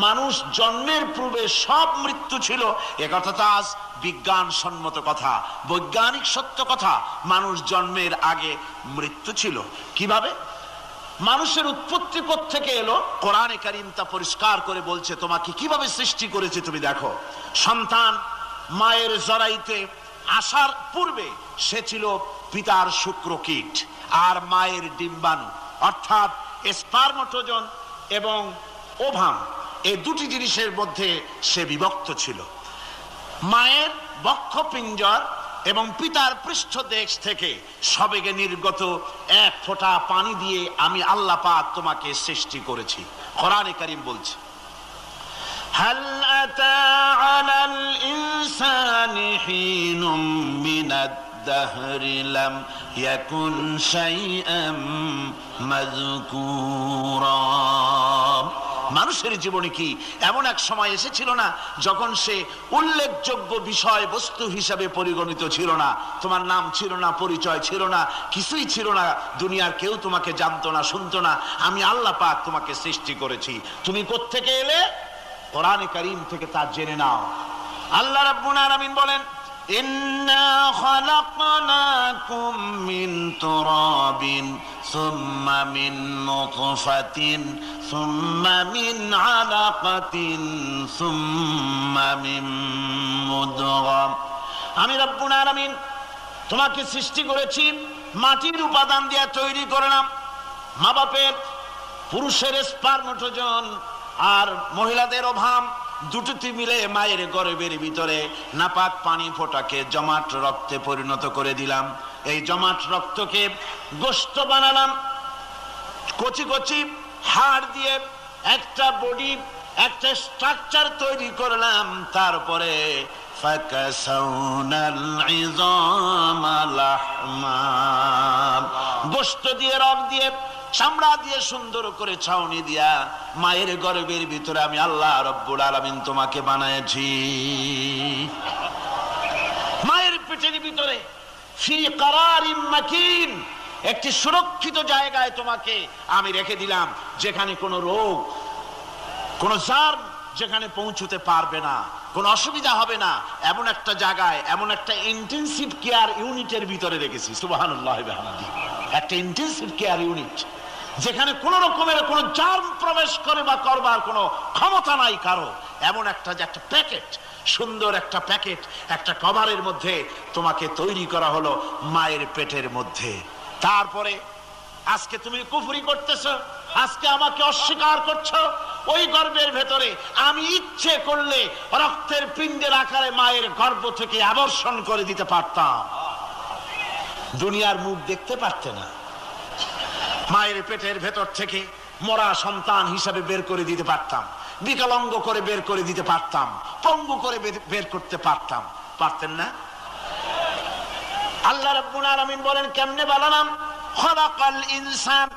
মানুষ জন্মের পূর্বে সব মৃত্যু ছিল, একথা তো আজ বিজ্ঞান সম্মত কথা, বৈজ্ঞানিক সত্য কথা। মানুষ জন্মের আগে মৃত্যু ছিল। কিভাবে মানুষের উৎপত্তি কোত্থেকে এলো? কোরআনে কারীম তা পরিষ্কার করে বলছে। তোমাকে কিভাবে সৃষ্টি করেছে তুমি দেখো। সন্তান মায়ের জরাইতে আসার পূর্বে সে ছিল পিতার শুক্রকীট আর মায়ের ডিম্বাণু, অর্থাৎ স্পার্মটোজন এবং ওভাম, এই দুটি জিনিসের মধ্যে সে বিভক্ত ছিল। মায়ের বক্ষপিঞ্জর এবং পিতার পৃষ্ঠদেশ থেকে সবেগে নির্গত এক ফোঁটা পানি দিয়ে আমি আল্লাহ পাক তোমাকে সৃষ্টি করেছি। কোরআনে কারীম বলছে, হাল আতা আলাল ইনসানি হিনুম মিনাদ দাহরি লাম ইয়াকুন শাইআম মাযকুরা। মানুষের জীবনে কি এমন এক সময় এসেছিল না যখন সে উল্লেখযোগ্য বিষয় বস্তু হিসাবে পরিগণিত ছিল না? তোমার নাম ছিল না, পরিচয় ছিল না, কিছুই ছিল না, দুনিয়ার কেউ তোমাকে জানতো না, শুনতো না। আমি আল্লাহ পাক তোমাকে সৃষ্টি করেছি। তুমি কোত্থেকে এলে? কোরআনে কারীম থেকে তা জেনে নাও। আল্লাহ রাব্বুল আলামিন বলেন, ইন্না খালাকনাকুম মিন তুরাবিন সুম্মা মিন নুতফাতিন সুম্মা মিন আলাকাতিন সুম্মা মিন মুদগা। আমি রাব্বুল আলামিন তোমাকে সৃষ্টি করেছি, মাটির উপাদান দিয়ে তৈরি করলাম। মা বাপের, পুরুষের স্পার্মটোজন আর মহিলাদের ওভাম দুটোতে মিলে মায়ের গর্ভের ভিতরে নাপাক পানি ফোঁটাকে জমাট রক্তে পরিণত করে দিলাম। এই জমাট রক্তকে গোশত বানালাম, কচি কচি হাড় দিয়ে একটা বডি, একটা স্ট্রাকচার তৈরি করলাম। তারপরে ফাকাসাউনাল ইযামা লাহমা, গোশত দিয়ে, রক দিয়ে, চামড়া দিয়ে সুন্দর করে ছাউনি দিয়া মায়ের গর্ভের ভিতরে আমি আল্লাহ রব্বুল আলামিন তোমাকে বানাইছি। মায়ের পেটের ভিতরে ফি কারারিম মাকিন, একটি সুরক্ষিত জায়গায় তোমাকে আমি রেখে দিলাম, যেখানে কোনো রোগ, কোনো জার্ম যেখানে পৌঁছতে পারবে না, কোনো অসুবিধা হবে না। এমন একটা জায়গায়, এমন একটা ইন্টেনসিভ কেয়ার ইউনিটের ভিতরে রেখেছি। সুবহানাল্লাহি ওয়া বিহামদিহি। একটা ইন্টেনসিভ কেয়ার ইউনিট যেখানে কোনো রকমের কোনো জার্ম প্রবেশ করে বা করবার কোনো ক্ষমতা নাই কারো। এমন একটা যে একটা প্যাকেট, সুন্দর একটা প্যাকেট, একটা কভারের মধ্যে তোমাকে তৈরি করা হলো মায়ের পেটের মধ্যে। তারপরে আজকে তুমি কুফরি করতেছো, আজকে আমাকে অস্বীকার করছো। ওই গর্ভের ভেতরে আমি ইচ্ছে করলে রক্তের পিণ্ডের আকারে মায়ের গর্ভ থেকে আবর্ষণ করে দিতে পারতাম, দুনিয়ার মুখ দেখতে পারতে না। মায়ের পেটের ভেতর থেকে মরা সন্তান হিসাবে বের করে দিতে পারতাম, বিকলাঙ্গ করে বের করে দিতে পারতাম, পঙ্গু করে বের করতে পারতাম। পারতেন না? আল্লাহ রাব্বুল আলামিন বলেন, কেমনে বানালাম? খালাকাল ইনসান,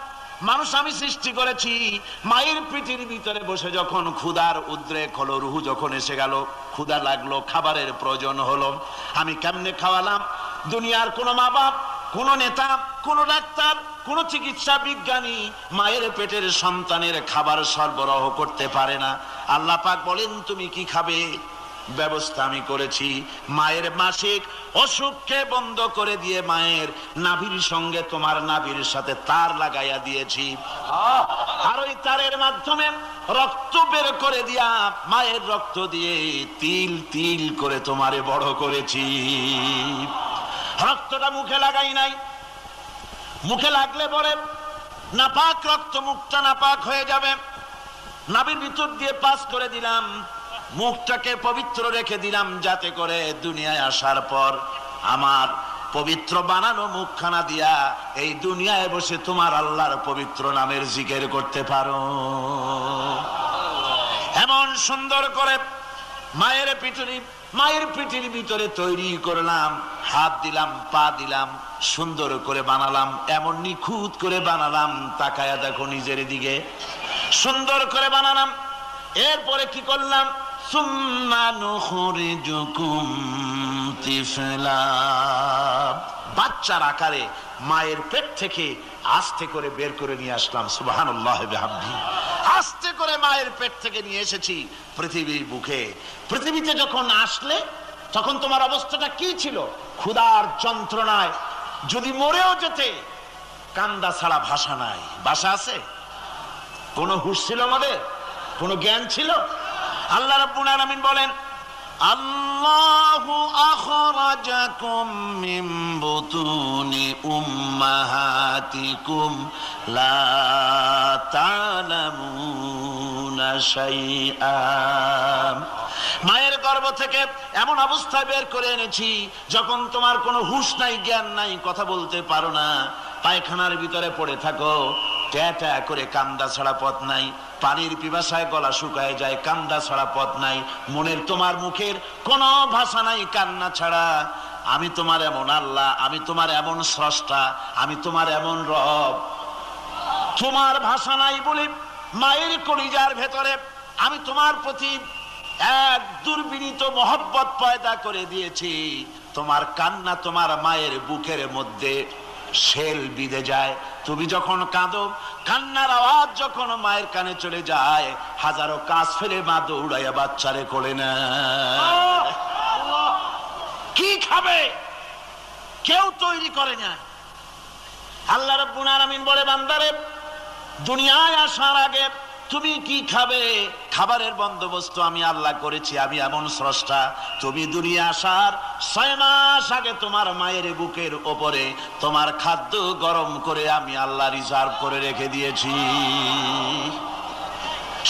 মানুষ আমি সৃষ্টি করেছি মায়ের পেটের ভিতরে বসে। যখন ক্ষুধার উদ্রেক হলো, রুহু যখন এসে গেল, ক্ষুধা লাগলো, খাবারের প্রয়োজন হলো, আমি কেমনে খাওয়ালাম? দুনিয়ার কোনো মা বাপ, কোন নেতা, কোন ডাক্তার, কোন চিকিৎসা বিজ্ঞানী মায়ের পেটের সন্তানের খাবার সরবরাহ করতে পারে না। আল্লাহ পাক বলেন, তুমি কি খাবে? ব্যবস্থা আমি করেছি। মায়ের মাসিক অসুখকে বন্ধ করে দিয়ে মায়ের নাভির সঙ্গে তোমার নাভির সাথে তার লাগাইয়া দিয়েছি, আর ওই তারের মাধ্যমে রক্ত বের করে দিয়া মায়ের রক্ত দিয়ে তিল তিল করে তোমারে বড় করেছি। রক্তটা মুখে লাগাই নাই, মুখে লাগলে পরে নাপাক রক্ত, মুখটা নাপাক হয়ে যাবে। নাভির ভিতর দিয়ে পাস করে দিলাম, মুখটাকে পবিত্র রেখে দিলাম, যাতে করে দুনিয়ায় আসার পর আমার পবিত্র বানানো মুখখানা দিয়া এই দুনিয়ায় বসে তোমার আল্লাহর পবিত্র নামের জিকির করতে পারো। এমন সুন্দর করে মায়ের পিঠের ভিতরে তৈরি করলাম, হাত দিলাম, পা দিলাম, সুন্দর করে বানালাম, এমন নিখুঁত করে বানালাম, তাকায়া দেখো নিজের দিকে, সুন্দর করে বানালাম। এরপরে কি করলাম? সুম্মা নুখরিজুকুম তিফলা, বাচ্চার আকারে মায়ের পেট থেকে আস্তে করে বের করে নিয়ে আসলাম। সুবহানাল্লাহি ওয়া বিহামদিহি। আস্তে করে মায়ের পেট থেকে নিয়ে এসেছি পৃথিবীর বুকে। পৃথিবীতে যখন আসলে তখন তোমার অবস্থাটা কি ছিল? ক্ষুধার যন্ত্রণায় যদি মরেও যেতে, কান্দা ছাড়া ভাষা নাই। ভাষা আছে? কোন হুঁশ ছিল আমাদের? কোন জ্ঞান ছিল? আল্লাহ রাব্বুল আলামিন বলেন, আল্লাহু আখরাজাকুম মিন বুতুনি উম্মাহাতিকুম লা তা'লামুনা শাইআ। মায়ের গর্ভ থেকে এমন অবস্থায় বের করে এনেছি যখন তোমার কোনো হুঁশ নাই, জ্ঞান নাই, কথা বলতে পারো না, পায়খানার ভিতরে পড়ে থাকো, ট্যা ট্যা করে কান্দা ছাড়া পথ নাই, পানির পিপাসায় গলা শুকায় যায়, কান্দা ছাড়া পথ নাই, মনের তোমার মুখের কোনো ভাষা নাই কান্না ছাড়া। আমি তোমার এমন আল্লাহ, আমি তোমার এমন স্রষ্টা, আমি তোমার এমন রব। তোমার ভাষা নাই বলে মায়ের কলিজার ভেতরে আমি তোমার প্রতি এক দুর্বিনীত মহব্বত পয়দা করে দিয়েছি। তোমার কান্না তোমার মায়ের বুকের মধ্যে শেল বিঁধে যায়। তুমি যখন কাঁদো, কান্নার আওয়াজ যখন মায়ের কানে চলে যায়, হাজারো কাজ ফেলে মা দৌড়াইয়া বাচ্চারে কোলে নেয়। কি খাবে কেউ তৈরি করে না। আল্লাহ রাব্বুল আলামিন বলে, বান্দারে, দুনিয়ায় আসার আগে তুমি কি খাবে, খাবারের বন্দোবস্ত আমি আল্লাহ করেছি। আমি এমন স্রষ্টা, তুমি দুনিয়া আসার 6 মাস আগে তোমার মায়ের বুকের ওপরে তোমার খাদ্য গরম করে আমি আল্লাহ রিজার্ভ করে রেখে দিয়েছি।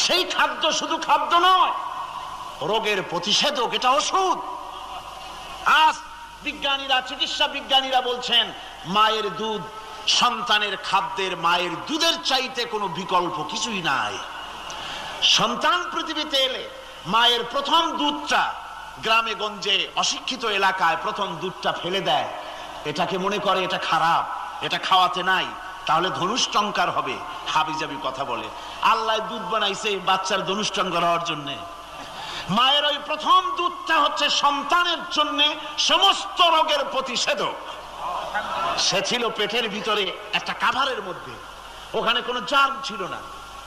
সেই খাদ্য শুধু খাদ্য নয়, রোগের প্রতিষেধক, এটা ওষুধ। আজ বিজ্ঞানীরা, চিকিৎসা বিজ্ঞানীরা বলছেন, মায়ের দুধ সন্তানের খাদ্যের, মায়ের দুধের চাইতে কোনো বিকল্প কিছুই নাই। সন্তান পৃথিবীতে এলে মায়ের প্রথম দুধটা, গ্রামে গঞ্জে অশিক্ষিত এলাকায় প্রথম দুধটা ফেলে দেয়। এটাকে মনে করে এটা খারাপ, এটা খাওয়াতে নাই, তাহলে ধনুষ্টঙ্কার হবে, হাবিজাবি কথা বলে। আল্লাহ দুধ বানাইছে বাচ্চার ধনুষ্টঙ্কার হওয়ার জন্য। মায়ের ওই প্রথম দুধটা হচ্ছে সন্তানের জন্য সমস্ত রোগের প্রতিষেধক। সে ছিল পেটের ভিতরে একটা কাভারের মধ্যে, ওখানে কোনো জার্ম ছিল না,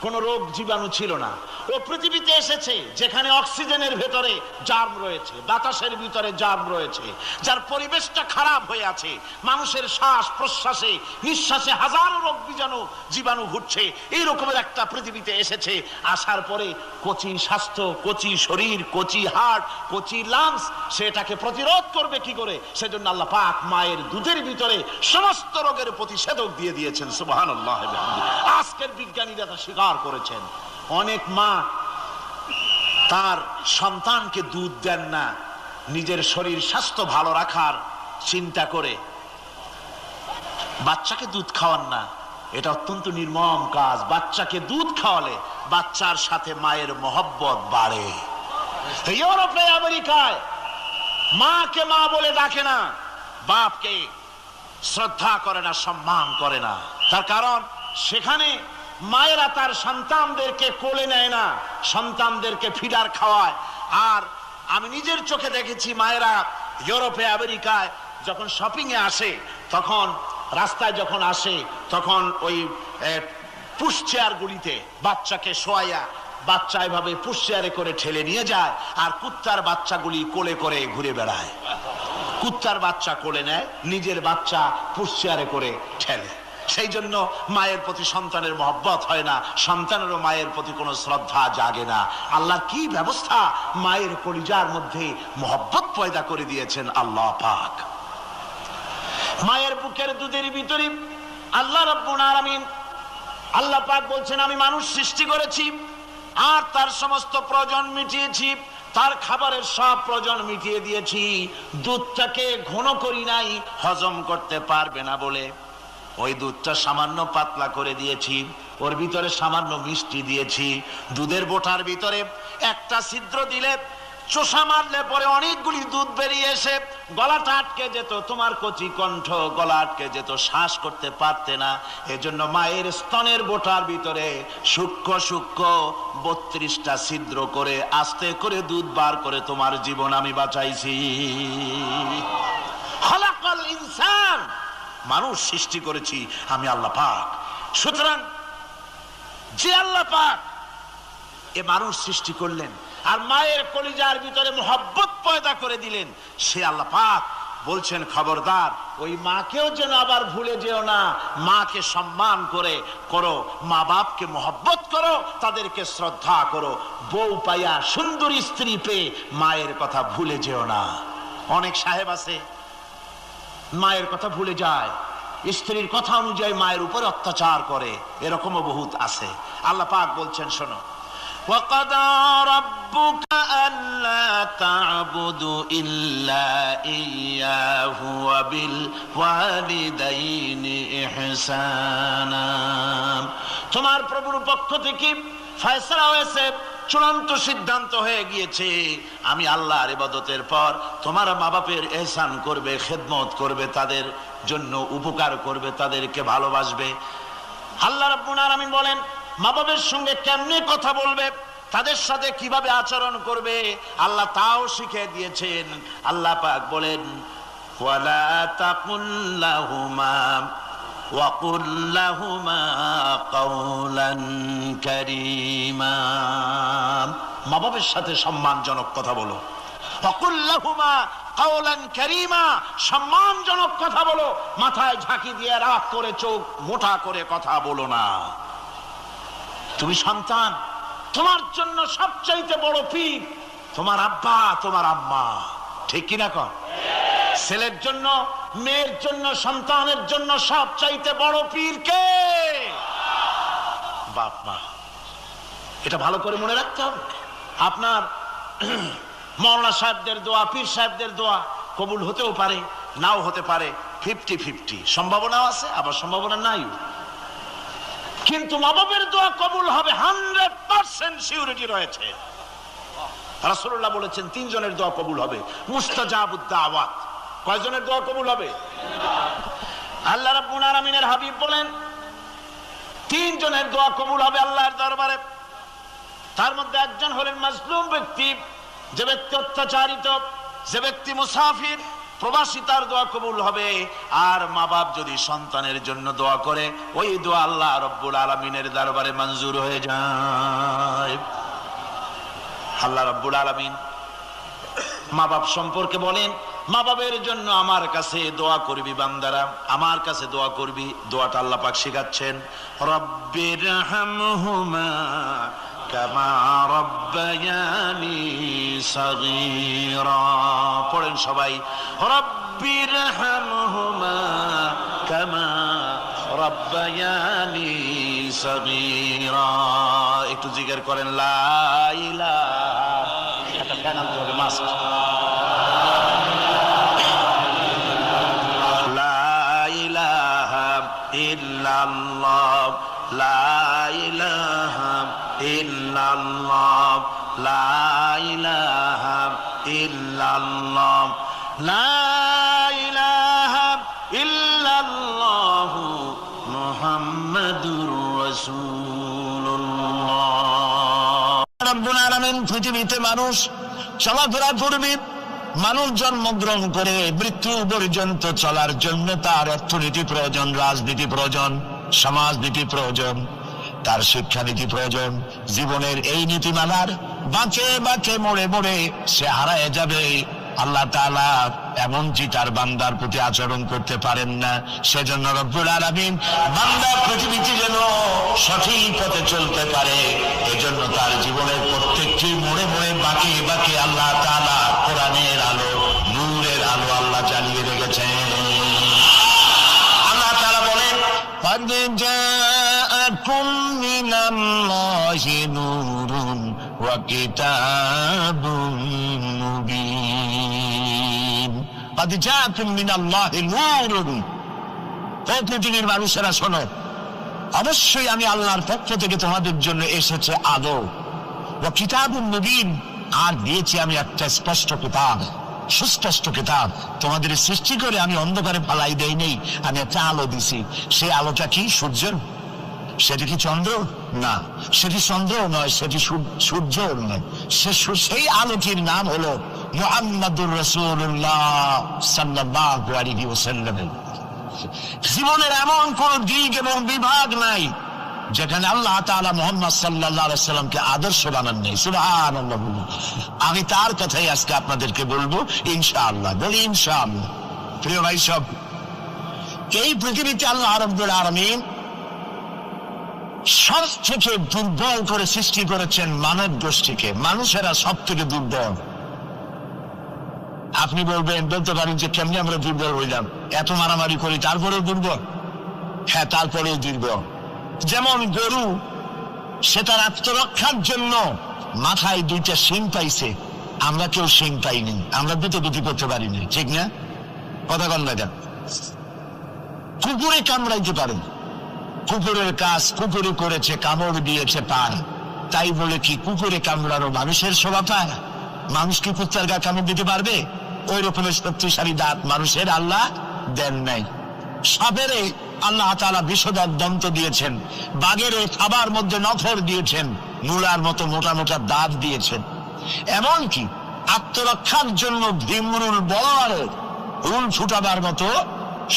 কোনো রোগ জীবাণু ছিল না। ও পৃথিবীতে এসেছে যেখানে অক্সিজেনের ভেতরে জার্ম রয়েছে, বাতাসের ভিতরে জার্ম রয়েছে, যার পরিবেশটা খারাপ হয়ে আছে। মানুষের শ্বাস প্রশ্বাসে, নিঃশ্বাসে হাজারো রোগ বীজাণু জীবাণু ঘুরছে। এই রকমের একটা পৃথিবীতে এসেছে। আসার পরে কচি স্বাস্থ্য, কচি শরীর, কচি হার্ট, কচি লাংস, সেটাকে প্রতিরোধ করবে কি করে? সেজন্য আল্লাহ পাক মায়ের দুধের ভিতরে সমস্ত রোগের প্রতিষেধক দিয়ে দিয়েছেন। সুবহানাল্লাহ। আজকের বিজ্ঞানীরা তা স্বীকার করেছেন। অনেক মা তার সন্তানকে দুধ দেন না, নিজের শরীর স্বাস্থ্য ভালো রাখার চিন্তা করে বাচ্চাকে দুধ খাওয়ান না। এটা অত্যন্ত নির্মম কাজ। বাচ্চাকে দুধ খাওয়ালে বাচ্চার সাথে মায়ের মহব্বত বাড়ে। ইউরোপে, আমেরিকায় মাকে মা বলে ডাকে না, বাপকে শ্রদ্ধা করে না, সম্মান করে না। তার কারণ সেখানে মায়েরা তার সন্তানদেরকে কোলে নেয় না, সন্তানদেরকে ফিডার খাওয়ায়। আর আমি নিজের চোখে দেখেছি, মায়েরা ইউরোপে, আমেরিকায় যখন শপিং এ আসে, তখন রাস্তায় যখন আসে, তখন ওই পুশ চেয়ার গুলিতে বাচ্চাকে শোয়াইয়া, বাচ্চা এভাবে পুশ চেয়ারে করে ঠেলে নিয়ে যায়, আর কুত্তার বাচ্চাগুলি কোলে করে ঘুরে বেড়ায়। কুত্তার বাচ্চা কোলে নেয়, নিজের বাচ্চা পুশ চেয়ারে করে ঠেলে। সেই জন্য মায়ের প্রতি সন্তানের মহব্বত হয় না, সন্তানেরও মায়ের প্রতি কোনো শ্রদ্ধা জাগে না। আল্লাহর কি ব্যবস্থা! মায়ের কলিজার মধ্যে মহব্বত পয়দা করে দিয়েছেন আল্লাহ পাক। মায়ের বুকের দুধের ভিতরে আল্লাহ রাব্বুল আলামিন, আল্লাহ পাক বলছেন, আমি মানুষ সৃষ্টি করেছি আর তার সমস্ত প্রয়োজন মিটিয়েছি, তার খাবারের সব প্রয়োজন মিটিয়ে দিয়েছি। দুধটাকে ঘন করি নাই, হজম করতে পারবে না বলে ওই দুধটা সামান্য পাতলা করে দিয়েছি, ওর ভিতরে সামান্য মিষ্টি দিয়েছি। দুধের বোটার ভিতরে একটা ছিদ্র দিলে, চোষা মারলে পরে অনেকগুলি দুধ বেরিয়ে এসে গলাটা আটকে যেত, তোমার কচি কণ্ঠ গলা আটকে যেত, শ্বাস করতে পারতে না। এজন্য মায়ের স্তনের বোটার ভিতরে সূক্ষ্ম সূক্ষ্ম 32টা ছিদ্র করে আস্তে করে দুধ বার করে তোমার জীবন আমি বাঁচাইছি। খলাকাল ইনসান, মানুষ সৃষ্টি করেছি আমি আল্লাহ পাক। সুতরাং যে আল্লাহ পাক এ মানুষ সৃষ্টি করলেন আর মায়ের কলিজার ভিতরে মোহাব্বত পয়দা করে দিলেন, সে আল্লাহ পাক বলছেন খবরদার ওই মাকেও যেন আবার ভুলে যেও না, মাকে সম্মান করে করো, মা বাপকে মোহাব্বত করো, তাদেরকে শ্রদ্ধা করো, বউ পাইয়া সুন্দরী স্ত্রী পেয়ে মায়ের কথা ভুলে যেও না। অনেক সাহেব আছে মায়ের কথা ভুলে যায়, স্ত্রীর কথা অনুযায়ী মায়ের উপর অত্যাচার করে, এরকমও বহুত আছে। আল্লাহ পাক বলছেন শোনো, وَقَضَى رَبُّكَ أَلَّا تَعْبُدُوا إِلَّا إِيَّاهُ وَبِالْوَالِدَيْنِ إِحْسَانًا। তোমার প্রভুর পক্ষ থেকে ফয়সালা হয়েছে, চূড়ান্ত সিদ্ধান্ত হয়ে গিয়েছে, আমি আল্লাহর ইবাদতের পর তোমার মা বাপের ইহসান করবে, খেদমত করবে, তাদের জন্য উপকার করবে, তাদেরকে ভালোবাসবে। আল্লাহ রাব্বুল আলামিন বলেন মা বাবার সঙ্গে কেমনে কথা বলবে, তাদের সাথে কিভাবে আচরণ করবে, আল্লাহ তাও শিখিয়ে দিয়েছেন। আল্লাহ পাক বলেন ওয়ালা তাকুল লাহুমা ওয়া কুল লাহুমা কাওলান কারীমা। মা বাবার সাথে সম্মানজনক কথা বলো, ওয়া কুল লাহুমা কাওলান কারীমা, সম্মানজনক কথা বলো, মাথায় ঝাঁকি দিয়ে রাগ করে চোখ মোটা করে কথা বলো না। তুমি সন্তান, তোমার জন্য সবচাইতে বড় পীর তোমার আব্বা তোমার আম্মা, ঠিক কিনা কর? ছেলের জন্য, মেয়ের জন্য, সন্তানের জন্য সবচাইতে বড় পীর কে? বাপ মা। এটা ভালো করে মনে রাখতে হবে। আপনার মাওলানা সাহেবদের দোয়া, পীর সাহেবদের দোয়া কবুল হতেও পারে, নাও হতে পারে, 50-50 সম্ভাবনাও আছে, আবার সম্ভাবনা নাই। কিন্তু মা বাবার দোয়া কবুল হবে 100% সিউরিটি রয়েছে। রাসূলুল্লাহ বলেছেন 3 জনের দোয়া কবুল হবে, মুস্তাজাবুদ দাওয়াত। কয়জনের দোয়া কবুল হবে? আল্লাহ রাব্বুল আলামিনের হাবিব বলেন 3 জনের দোয়া কবুল হবে আল্লাহর দরবারে। তার মধ্যে একজন হলেন মাজলুম ব্যক্তি, যে ব্যক্তি অত্যাচারিত, যে ব্যক্তি মুসাফির, প্রবাসী, তার দোয়া কবুল হবে। আর মা বাপ যদি সন্তানের জন্য দোয়া করে, ওই দোয়া আল্লাহ রাব্বুল আলামিনের দরবারে মঞ্জুর হয়ে যায়। আল্লাহ রাব্বুল আলামিন মা বাপ সম্পর্কে বলেন, মা বাবের জন্য আমার কাছে দোয়া করবি বান্দারা, আমার কাছে দোয়া করবি। দোয়াটা আল্লাহ পাক শিখাচ্ছেন, রব্বিরহামহুমা কামা রব্বায়ানি সগীরা। পড়েন সবাই, রব্বিরহামহুমা কামা রব্বায়ানি সগীরা। একটু জিকির করেন লা ইলাহা, একটা ফ্যান আনতে হবে, মাস্ক। লা ইলাহা ইল্লাল্লাহ, লা ইলাহা ইল্লাল্লাহ, লা ইলাহা ইল্লাল্লাহ, লা ইলাহা ইল্লাল্লাহু মুহাম্মাদুর রাসূলুল্লাহ। রব্বুল আলামিন পৃথিবীতে মানুষ চলাফেরা করবে, মানুষ জন্মগ্রহণ করে মৃত্যু পর্যন্ত চলার জন্য তার অর্থনীতি প্রয়োজন, রাজনীতি প্রয়োজন, সমাজনীতি প্রয়োজন, তার শিক্ষানীতি প্রয়োজন। জীবনের এই নীতিমালার বাঁকে বাঁকে মোড়ে মোড়ে সে হারায় যাবে। আল্লাহ তাআলা এমনকি তার বান্দার প্রতি আচরণ করতে পারেন না। সেজন্য রব্বুল আলামিন বান্দা পৃথিবীতে যেন সঠিক পথে চলতে পারে, এজন্য তার জীবনের প্রত্যেকটি মোড়ে মোড়ে বাঁকে বাঁকে আল্লাহ তাআলা কোরআনের আলো, নূরের আলো আল্লাহ জ্বালিয়ে রেখেছেন। আল্লাহ তাআলা বলেন, قد جاءكم من الله نور وكتاب مبين। قد جاءكم من الله نور। ও পৃথিবীর মানুষেরা শোনো, অবশ্যই আমি আল্লাহর পক্ষ থেকে তোমাদের জন্য এসেছে আলো, ও কিতাবুন মুবিন, আর দিয়েছি আমি একটা স্পষ্ট কিতাব, সুস্পষ্ট কিতাব। তোমাদের সৃষ্টি করে আমি অন্ধকারে ফালাই দেই নেই, আমি একটা আলো দিছি। সেই আলোটা কি? সূর্য? সেটি কি চন্দ্র? না, সেটি চন্দ্র নয়, সেটি সূর্য নয়। সেই আলোটির নাম হলো মুহাম্মাদুর রাসূলুল্লাহ সাল্লাল্লাহু আলাইহি ওয়াসাল্লাম। জীবনের এমন কোন দিক এবং বিভাগ নাই যেখানে আল্লাহ তাআলা মুহাম্মদ সাল্লাল্লাহু আলাইহি সাল্লামকে আদর্শ বানান নাই। সুবহানাল্লাহ। আমি তার কথাই আজকে আপনাদেরকে বলবো ইনশাআল্লাহ। বলি ইনশাআল্লাহ। প্রিয় ভাই সব, এই পৃথিবীতে আল্লাহ রাব্বুল আলামিন সব থেকে দুর্বল করে সৃষ্টি করেছেন মানব গোষ্ঠীকে। মানুষেরা সব থেকে দুর্বল। আপনি বলতে পারেন যে কেমনি আমরা দুর্বল হইলাম, এত মারামারি করি তারপরেও দুর্বল? হ্যাঁ, তারপরেও দুর্বল। যেমন গরু, সে তার আত্মরক্ষার জন্য মাথায় 2টা শিং পাইছে, আমরা কেউ শিং পাইনি, আমরা দুটি করতে পারিনি, ঠিক না? কথা কন না? কুকুরে কামড়াইতে পারেন, কুকুরের কাজ কুকুরে করেছে, কামড় দিয়েছে পায়, তাই বলে কি কুকুরে কামড়ানো মানুষের শোভা পায়? মানুষ কি কুত্তার গা কামড় দিতে পারবে? ওই রকমের শক্তিশালী দাঁত মানুষের আল্লাহ দেন নাই। সাপেরে আল্লাহ তাআলা বিষধর দন্ত দিয়েছেন, বাঘের খাবার মধ্যে নখর দিয়েছেন, মূলার মতো মোটা মোটা দাঁত দিয়েছেন। এমনকি আত্মরক্ষার জন্য ভীমরুল বড় রুল ফুটাবার মতো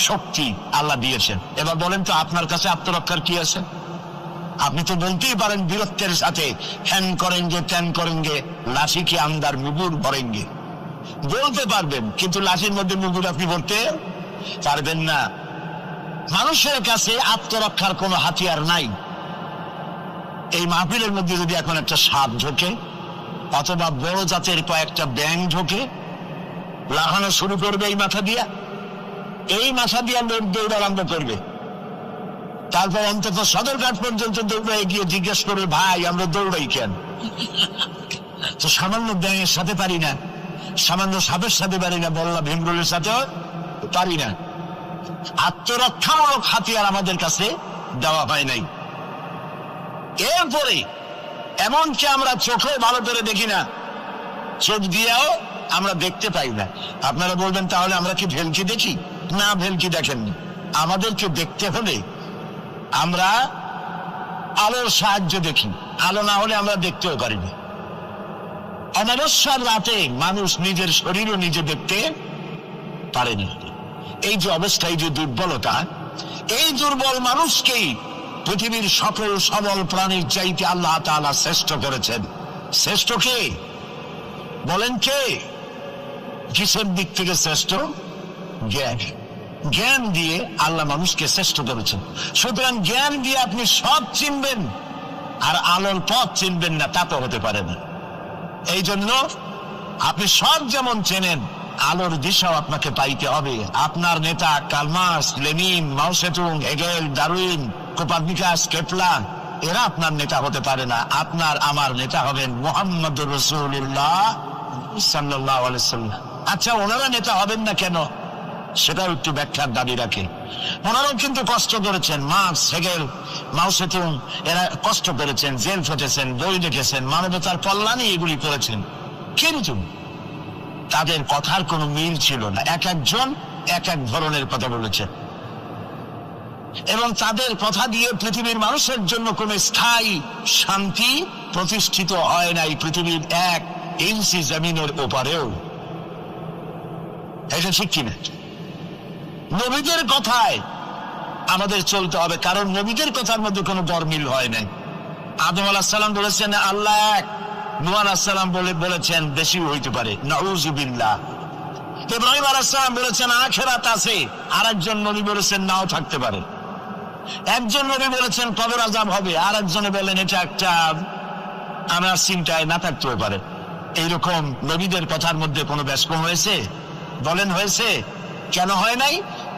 শক্তি আল্লাহ দিয়েছেন। এবার বলেন তো, আপনার কাছে আত্মরক্ষার কি আছে? আপনি তো বলতেই পারেন বীরত্বের সাথে, হ্যান করেঙ্গে ত্যান করেঙ্গে, লাঠি কি আন্দার মুগুর ভরেঙ্গে, বলতে পারবেন, কিন্তু লাঠির মধ্যে মুগুর আপনি ভরতে পারবেন না। মানুষের কাছে আত্মরক্ষার কোনো হাতিয়ার নাই। এই মাহফিলের মধ্যে যদি এখন একটা সাপ ঢোকে, অথবা বড় জাতের কয়েকটা ব্যাঙ ঢোকে, লাগানো শুরু করবে এই মাথা দিয়া, এই মাথা দিয়া লোক দৌড় আরম্ভ করবে। তারপর অন্তত সদরঘাট পর্যন্ত দৌড়ে গিয়ে জিজ্ঞেস করবে, ভাই আমরা দৌড়াই কেন? তো সামান্য ব্যাঙের সাথে পারি না, সামান্য সাপের সাথে পারি না, বললা ভীমরুলের সাথেও পারি না। আত্মরক্ষামূলক হাতিয়ার আমাদের কাছে দেওয়া হয় নাই। এরপরে এমনকি আমরা চোখে ভালো করে দেখি না, চোখ দিয়েও আমরা দেখতে পাই না। আপনারা বলবেন তাহলে আমরা কি ভেলকি দেখি? না, ভেলকি দেখেননি। আমাদেরকে দেখতে হলে আমরা আলোর সাহায্য দেখি, আলো না হলে আমরা দেখতেও পারি না। অমাবস্যার রাতে মানুষ নিজের শরীরও নিজে দেখতে পারেনি। এই যে অবস্থা, এই যে দুর্বলতা, এই দুর্বল মানুষকেই পৃথিবীর সকল সবল প্রাণীর চাইতে আল্লাহ তাআলা শ্রেষ্ঠ করেছেন। শ্রেষ্ঠ কে বলেন? কে? কিসের দিক থেকে শ্রেষ্ঠ? জ্ঞান। জ্ঞান দিয়ে আল্লাহ মানুষকে শ্রেষ্ঠ করেছেন। সুতরাং জ্ঞান দিয়ে আপনি সব চিনবেন, আর আলোর পথ চিনবেন না, তা তো হতে পারে না। এই জন্য আপনি সব যেমন চেনেন, আলোর দিশাও আপনাকে পাইতে হবে। আপনার নেতা Karl Marx, Lenin, Mao Tsetung, Hegel, Darwin, Copernicus, Kepler, এরা আপনার নেতা হতে পারে না। আপনার আমার নেতা হবেন মুহাম্মদুর রাসূলুল্লাহ সাল্লাল্লাহু আলাইহি ওয়াসাল্লাম। আচ্ছা, ওনারা নেতা হবেন না কেন? সেটাও একটু ব্যাখ্যার দাবি রাখে। ওনারাও কিন্তু কষ্ট করেছেন। মার্কস, হেগেল, মাও সেতুং, এরা কষ্ট করেছেন, জেল খেটেছেন, বই লিখেছেন, মানবতার কল্যাণে এগুলি করেছেন। কিন্তু তাদের কথার কোনো মিল ছিল না। এক একজন এক এক ধরনের কথা বলেছেন, এবং তাদের কথা দিয়ে পৃথিবীর মানুষের জন্য কোন স্থায়ী শান্তি প্রতিষ্ঠিত হয় নাই পৃথিবীর 1 ইঞ্চি জমিনের ওপারেও। এটা ঠিক কিনা? নবীদের কথায় আমাদের চলতে হবে, কারণ নবীদের কথার মধ্যে কোনো গরমিল হয় নাই। আদম আলাইহিস সালাম বলেছেন আল্লাহ এক, নূহ আলাইহিস সালাম বলেছেন বেশি হইতে পারে, নাউযুবিল্লাহ। ইব্রাহিম আলাইহিস সালাম বলেছেন আখিরাত আছে, আরেকজন নবী বলেছেন নাও থাকতে পারে। একজন নবী বলেছেন কবর আযাব হবে, আরেকজনে বলেন এটা একটা আমার চিন্তায় না থাকতেও পারে। এইরকম নবীদের কথার মধ্যে কোনো ব্যস্কম হয়েছে? বলেন হয়েছে? কেন হয় নাই?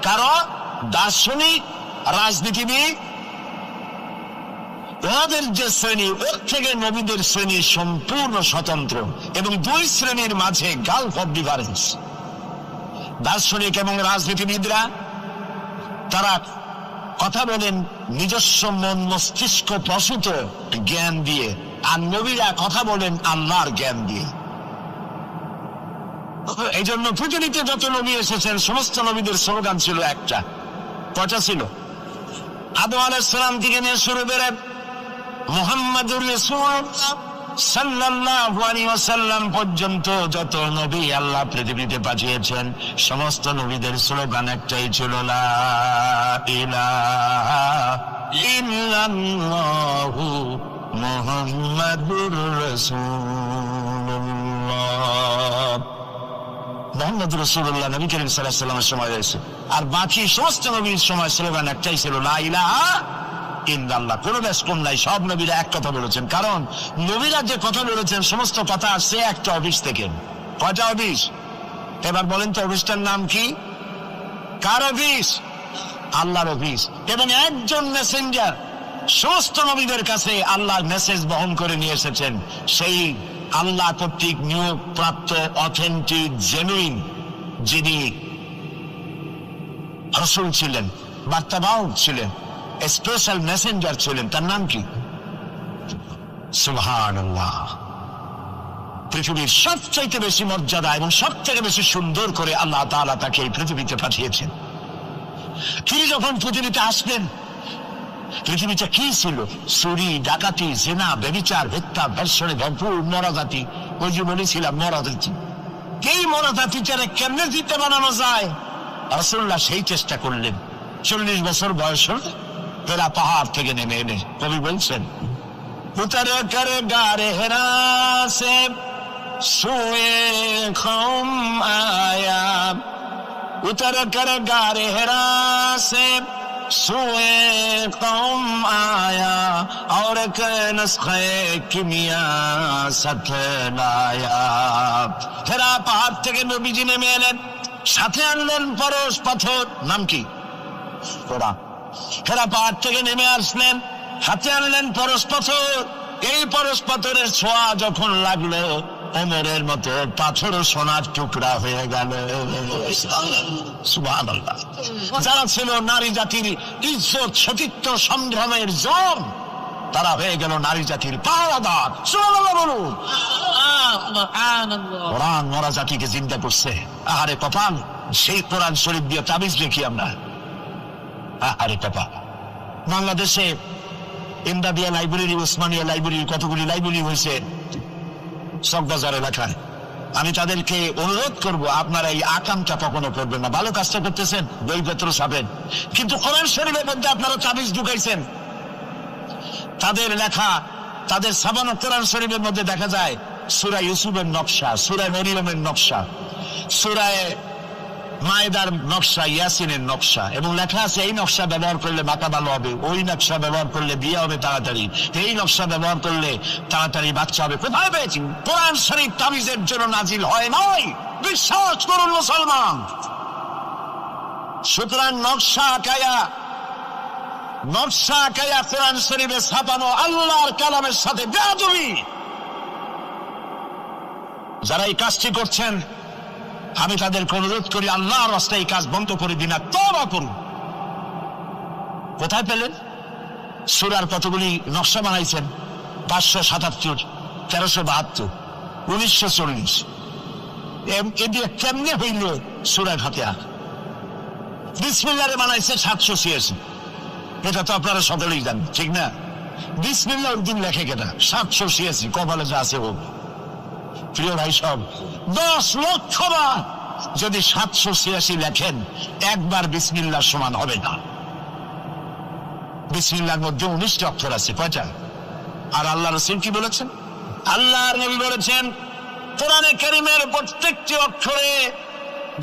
কারণ দার্শনিক, রাজনীতিবিদ, ওদের যে শ্রেণী, ওর থেকে নবীদের শ্রেণী সম্পূর্ণ স্বতন্ত্র, এবং 2 শ্রেণীর মাঝে গালফ অফ ডিফারেন্স। দার্শনিক এবং রাজনীতিবিদরা তারা কথা বলেন নিজস্ব মন মস্তিষ্ক প্রসূত জ্ঞান দিয়ে, আর নবীরা কথা বলেন আল্লাহর জ্ঞান দিয়ে। এই জন্য পৃথিবীতে যত নবী এসেছেন সমস্ত নবীদের স্লোগান ছিল একটা। কয়টা ছিল? আদম আলাইহিস সালাম থেকে নিয়ে শুরু করে মুহাম্মাদুর রাসূলুল্লাহ সাল্লাল্লাহু আলাইহি ওয়াসাল্লাম পর্যন্ত যত নবী আল্লাহ পৃথিবীতে পাঠিয়েছেন সমস্ত নবীদের স্লোগান একটাই ছিল, লা ইলাহা ইল্লাল্লাহু মুহাম্মাদুর রাসূলুল্লাহ। মুহাম্মদুর রাসূলুল্লাহ নবী করিম সাল্লাল্লাহু আলাইহি ওয়াসাল্লামের সময় রয়েছে। আর বাকি সমস্ত নবীর সময় স্লোগান একটাই ছিল, লা ইলাহা ইল্লাল্লাহ। কোনো বেশ কম নাই, সব নবীরা এক কথা বলেছেন। কারণ নবীরা যে কথা বলেছেন সমস্ত কথা আসছে একটা অফিস থেকে। কয়টা অফিস? এবার বলেন তো অফিসটার নাম কি? কার অফিস? আল্লাহর অফিস। এবং একজন মেসেঞ্জার সমস্ত নবীদের কাছে আল্লাহর মেসেজ বহন করে নিয়ে এসেছেন, সেই আল্লাহ কর্তৃক নিয়োগ প্রাপ্ত অথেন্টিক জেনুইন যিনি রাসূল ছিলেন, বার্তাবাহক ছিলেন, স্পেশাল মেসেঞ্জার ছিলেন, তার নাম কি? সুবহানাল্লাহ। পৃথিবীর সবচাইতে বেশি মর্যাদা এবং সব থেকে বেশি সুন্দর করে আল্লাহ তাআলা তাকে এই পৃথিবীতে পাঠিয়েছেন। তিনি যখন পৃথিবীতে আসলেন, পৃথিবীটা কি ছিল? চুরি, ডাকাতি, জিনা, ব্যভিচার, হত্যা, ধর্ষণে ভরপুর মরাজাতি। ওই যে বলেছিলাম মরাজাতি, এই মরাজাতিটারে কেমনে জিতে বানানো যায়? রাসূলুল্লাহ সেই চেষ্টা করলেন। 40 বছর বয়স ফেরা পাহাড় থেকে নেমে এনে কবি বলছেন, উতর কর গারে হেরা সে সুয়ে কওম আয়া, উতর কর গারে হেরা সে সুয়ে কওম আয়া, और नस्खे किमिया साथ लाया। হেরা পাহাড় থেকে নবীজি নেমে এলেন, সাথে আনলেন পরশ পাথর। নাম কি? কোরআন। হেরা পাহাড় থেকে নেমে আসলেন, হাতে আনলেন পরশ পাথর। এই পরশ পাথরের ছোঁয়া যখন লাগলো, ওমরের মতো পাথর সোনার টুকরা হয়ে গেল। সুবহানাল্লাহ। যারা ছিল নারী জাতির ইজ্জত, সতীত্ব, সম্ভ্রমের জম, তারা হয়ে গেল নারী জাতির পাহারাদার। সুবহানাল্লাহ বলুন। কোরআন মরা জাতিকে জিন্দা করছে। আহারে কপাল, সেই কোরআন শরীফ দিয়ে তাবিজ দেখি আমরা। আরে বাবা, বাংলাদেশে ইমদাদিয়া লাইব্রেরি, ওসমানিয়া লাইব্রেরি, কতগুলি লাইব্রেরি হয়েছে চকবাজার এলাকায়। আমি তাদেরকে অনুরোধ করব, আপনারা এই আকামটা কখনো করবেন না। ভালো কাজটা করতেছেন, বইপত্র ছাপেন, কিন্তু কোরআন শরীফের মধ্যে আপনারা তাবিজ ঢুকাইছেন। তাদের লেখা, তাদের ছাপানো কোরআন শরীফের মধ্যে দেখা যায় সূরা ইউসুফের নকশা, সূরা মরিয়মের নকশা, সূরা মায়েদার নকশা, ইয়াসিনের নকশা, এবং লেখা আছে এই নকশা ব্যবহার করলে মাথা ভালো হবে, ওই নকশা ব্যবহার করলে বিয়ে হবে তাড়াতাড়ি, এই নকশা ব্যবহার করলে তাড়াতাড়ি বাচ্চা হবে। কোথায় পেয়েছি? কোরআন শরীফ তাবিজের জন্য নাজিল হয় নাই, বিশ্বাস করুন মুসলমান। সুতরাং নকশা আঁকায়া কোরআন শরীফে ছাপানো আল্লাহর কালামের সাথে বেয়াদবি। যারা এই কাজটি করছেন, আমি তাদেরকে অনুরোধ করি, আল্লাহর রাস্তায় এই কাজ বন্ধ করে দিন, তওবা করুন। কোথায় পেলেন? সূরার কতগুলি নকশা বানাইছেন, 577, 1372, 1940। এদিকে কেমনে হইল সূরা ফাতিহা? বিসমিল্লাহ বানাইছে 786। এটা তো আপনারা সকলেই জানেন, ঠিক না? বিসমিল্লাহ উদ্দিন লেখে কেনা 786, কপালে যা আছে হোক। প্রিয় ভাই সব, 10 লক্ষ বার যদি 786 লেখেন, একবার বিসমিল্লাহ সমান হবে না। বিসমিল্লাহর মধ্যে 19টা অক্ষর আছে। কয়টা? আর আল্লাহ রাসূল কি বলেছেন? আল্লাহর নবী বলেছেন, কোরআনে কারীমের প্রত্যেকটি অক্ষরে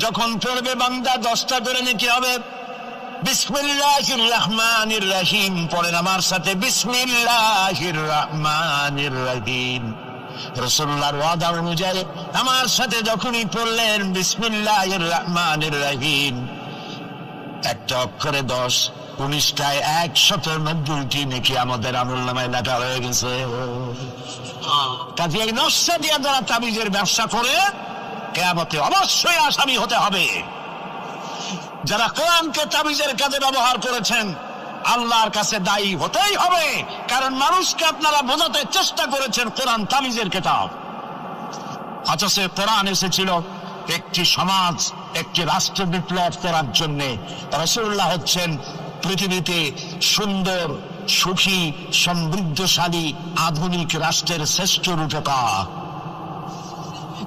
যখন পড়বে বান্দা 10টা করে নেকি হবে। বিসমিল্লাহির রহমানির রহিম পড়েন আমার সাথে, বিসমিল্লাহির রহমানির রহিম। রাসূলুল্লাহর ওয়াদা অনুযায়ী আমার সাথে যখনই পড়লেন বিসমিল্লাহির রহমানির রহিম, একটা অক্ষরে 10, 19টায় 190টি নেকি আমাদের আমলনামায় লেখা হয়ে গেছে। কাজে এই নকশা দিয়ে যারা তাবিজের ব্যবসা করে, কিয়ামতে অবশ্যই আসামি হতে হবে। যারা কোরআনকে তাবিজের কাজে ব্যবহার করেছেন, আল্লাহর কাছে দায়ী হতেই হবে। কারণ মানুষকে আপনারা বোঝাতে চেষ্টা করেছেন কোরআন তাবিজের কিতাব। অথচ কোরআন এসেছিল একটি সমাজ, একটি রাষ্ট্র বিপ্লব করার জন্য। রাসূলুল্লাহ হচ্ছেন পৃথিবীতে সুন্দর সুখী সমৃদ্ধশালী আধুনিক রাষ্ট্রের শ্রেষ্ঠ রূপকার।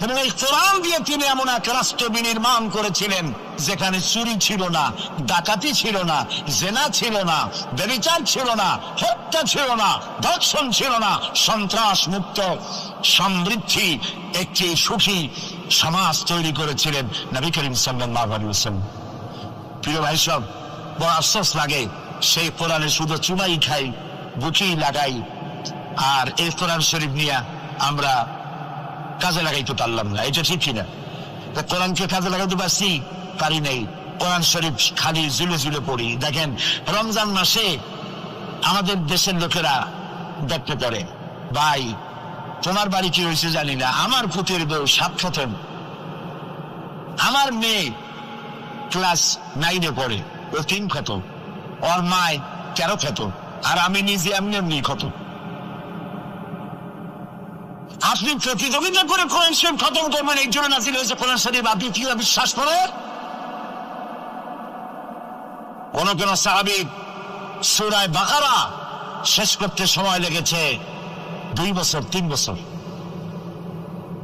এবং এই কোরআন দিয়ে তিনি এমন এক রাষ্ট্র বিনির্মাণ করেছিলেন যেখানে চুরি ছিল না, ডাকাতি ছিল না, জেনা ছিল না, ব্যভিচার ছিল না, হত্যা ছিল না, ধর্ষণ ছিল না, সন্ত্রাস মুক্ত সমৃদ্ধি একটি সুখী সমাজ তৈরি করেছিলেন নবী করিম সাল্লাল্লাহু আলাইহি ওয়াসাল্লাম। প্রিয় ভাই সব, বড় আফসোস লাগে সেই কোরআনে শুধু চুমাই খাই, বুকেই লাগাই, আর এই কোরআন শরীফ নিয়ে আমরা কাজে লাগাইতে পারলাম না। এটা ঠিক কিনা? কোরআনকে কাজে লাগাইতে পারছি? পারি নাই। কোরআন শরীফ খালি ঝুলে ঝুলে পড়ি। দেখেন, রমজান মাসে আমাদের দেশের লোকেরা দেখতে পারে, ভাই তোমার বাড়ি কি হয়েছে জানি না, আমার পুতের বউ 7 খতম, আমার মেয়ে ক্লাস 9-এ পড়ে, ও 3 খতম, ওর মায় 13 খতম, আর আমি নিজে এমনি খতম। আপনি প্রতিযোগিতা করে কোরআন শরীফ খতম করবেন, এই জন্য নাযিল হয়েছে কোরআন শরীফ। আপনি কি বিশ্বাস করেন? কোন সাহাবী সূরা বাকারা শেষ করতে সময় লেগেছে 2 বছর 3 বছর।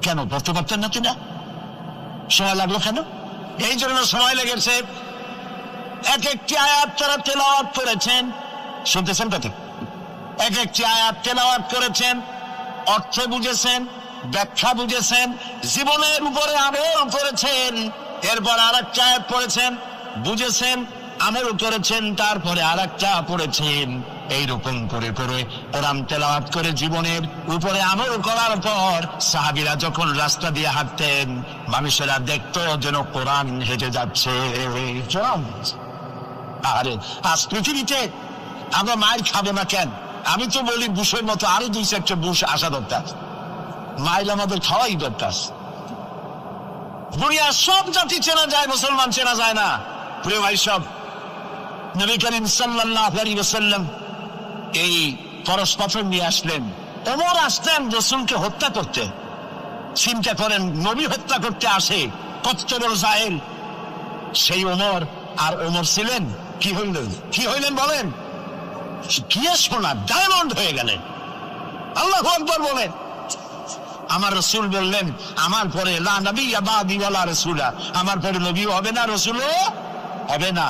কেন পড়তে পারতেন না? কিনা সময় লাগলো কেন? এই জন্য সময় লেগেছে। এক একটি আয়াত তারা তেলাওয়াত করেছেন, শুনতেছেন কথা? এক একটি আয়াত তেলাওয়াত করেছেন, অর্থ বুঝেছেন, ব্যাখ্যা বুঝেছেন, জীবনের উপরে আমল করেছেন, এরপর আরেকটা আয়াত পড়েছেন, বুঝেছেন, আমল করেছেন, তারপরে আরেকটা পড়েছেন। এইরকম করে করে কোরআন তেলাওয়াত করে জীবনের উপরে আমল করার পর সাহাবীরা যখন রাস্তা দিয়ে হাঁটতেন, মানুষেরা দেখতো যেন কোরআন হেঁটে যাচ্ছে। আরে আজ পৃথিবীতে আমরা মায়ের খাবো না কেন? আমি তো বলি বুশের মতো আরো 2-4টা বুশ আসা দরকার। মাইল আমাদের খাওয়াই দরকার। দুনিয়ার সব জাতি চেনা যায়, মুসলমান চেনা যায় না। প্রিয় ভাই সব, নবী করিম সাল্লাল্লাহু আলাইহি ওয়াসাল্লাম এই পরশ পাথর নিয়ে আসলেন। ওমর আসতেন রাসূলকে হত্যা করতে। চিন্তা করেন, নবী হত্যা করতে আসে, কত বড় জাহেল সেই ওমর। আর ওমর ছিলেন কি হইলেন বলেন? গিয়ে সোনা ডায়মন্ড হয়ে গেলেন। আল্লাহু আকবার বলেন। আমার রাসূল বললেন, আমার পরে লা নবিয়্যা বাদি ওয়ালা রাসূলা, আমার পরে নবীও হবে না, রাসূলও হবে না।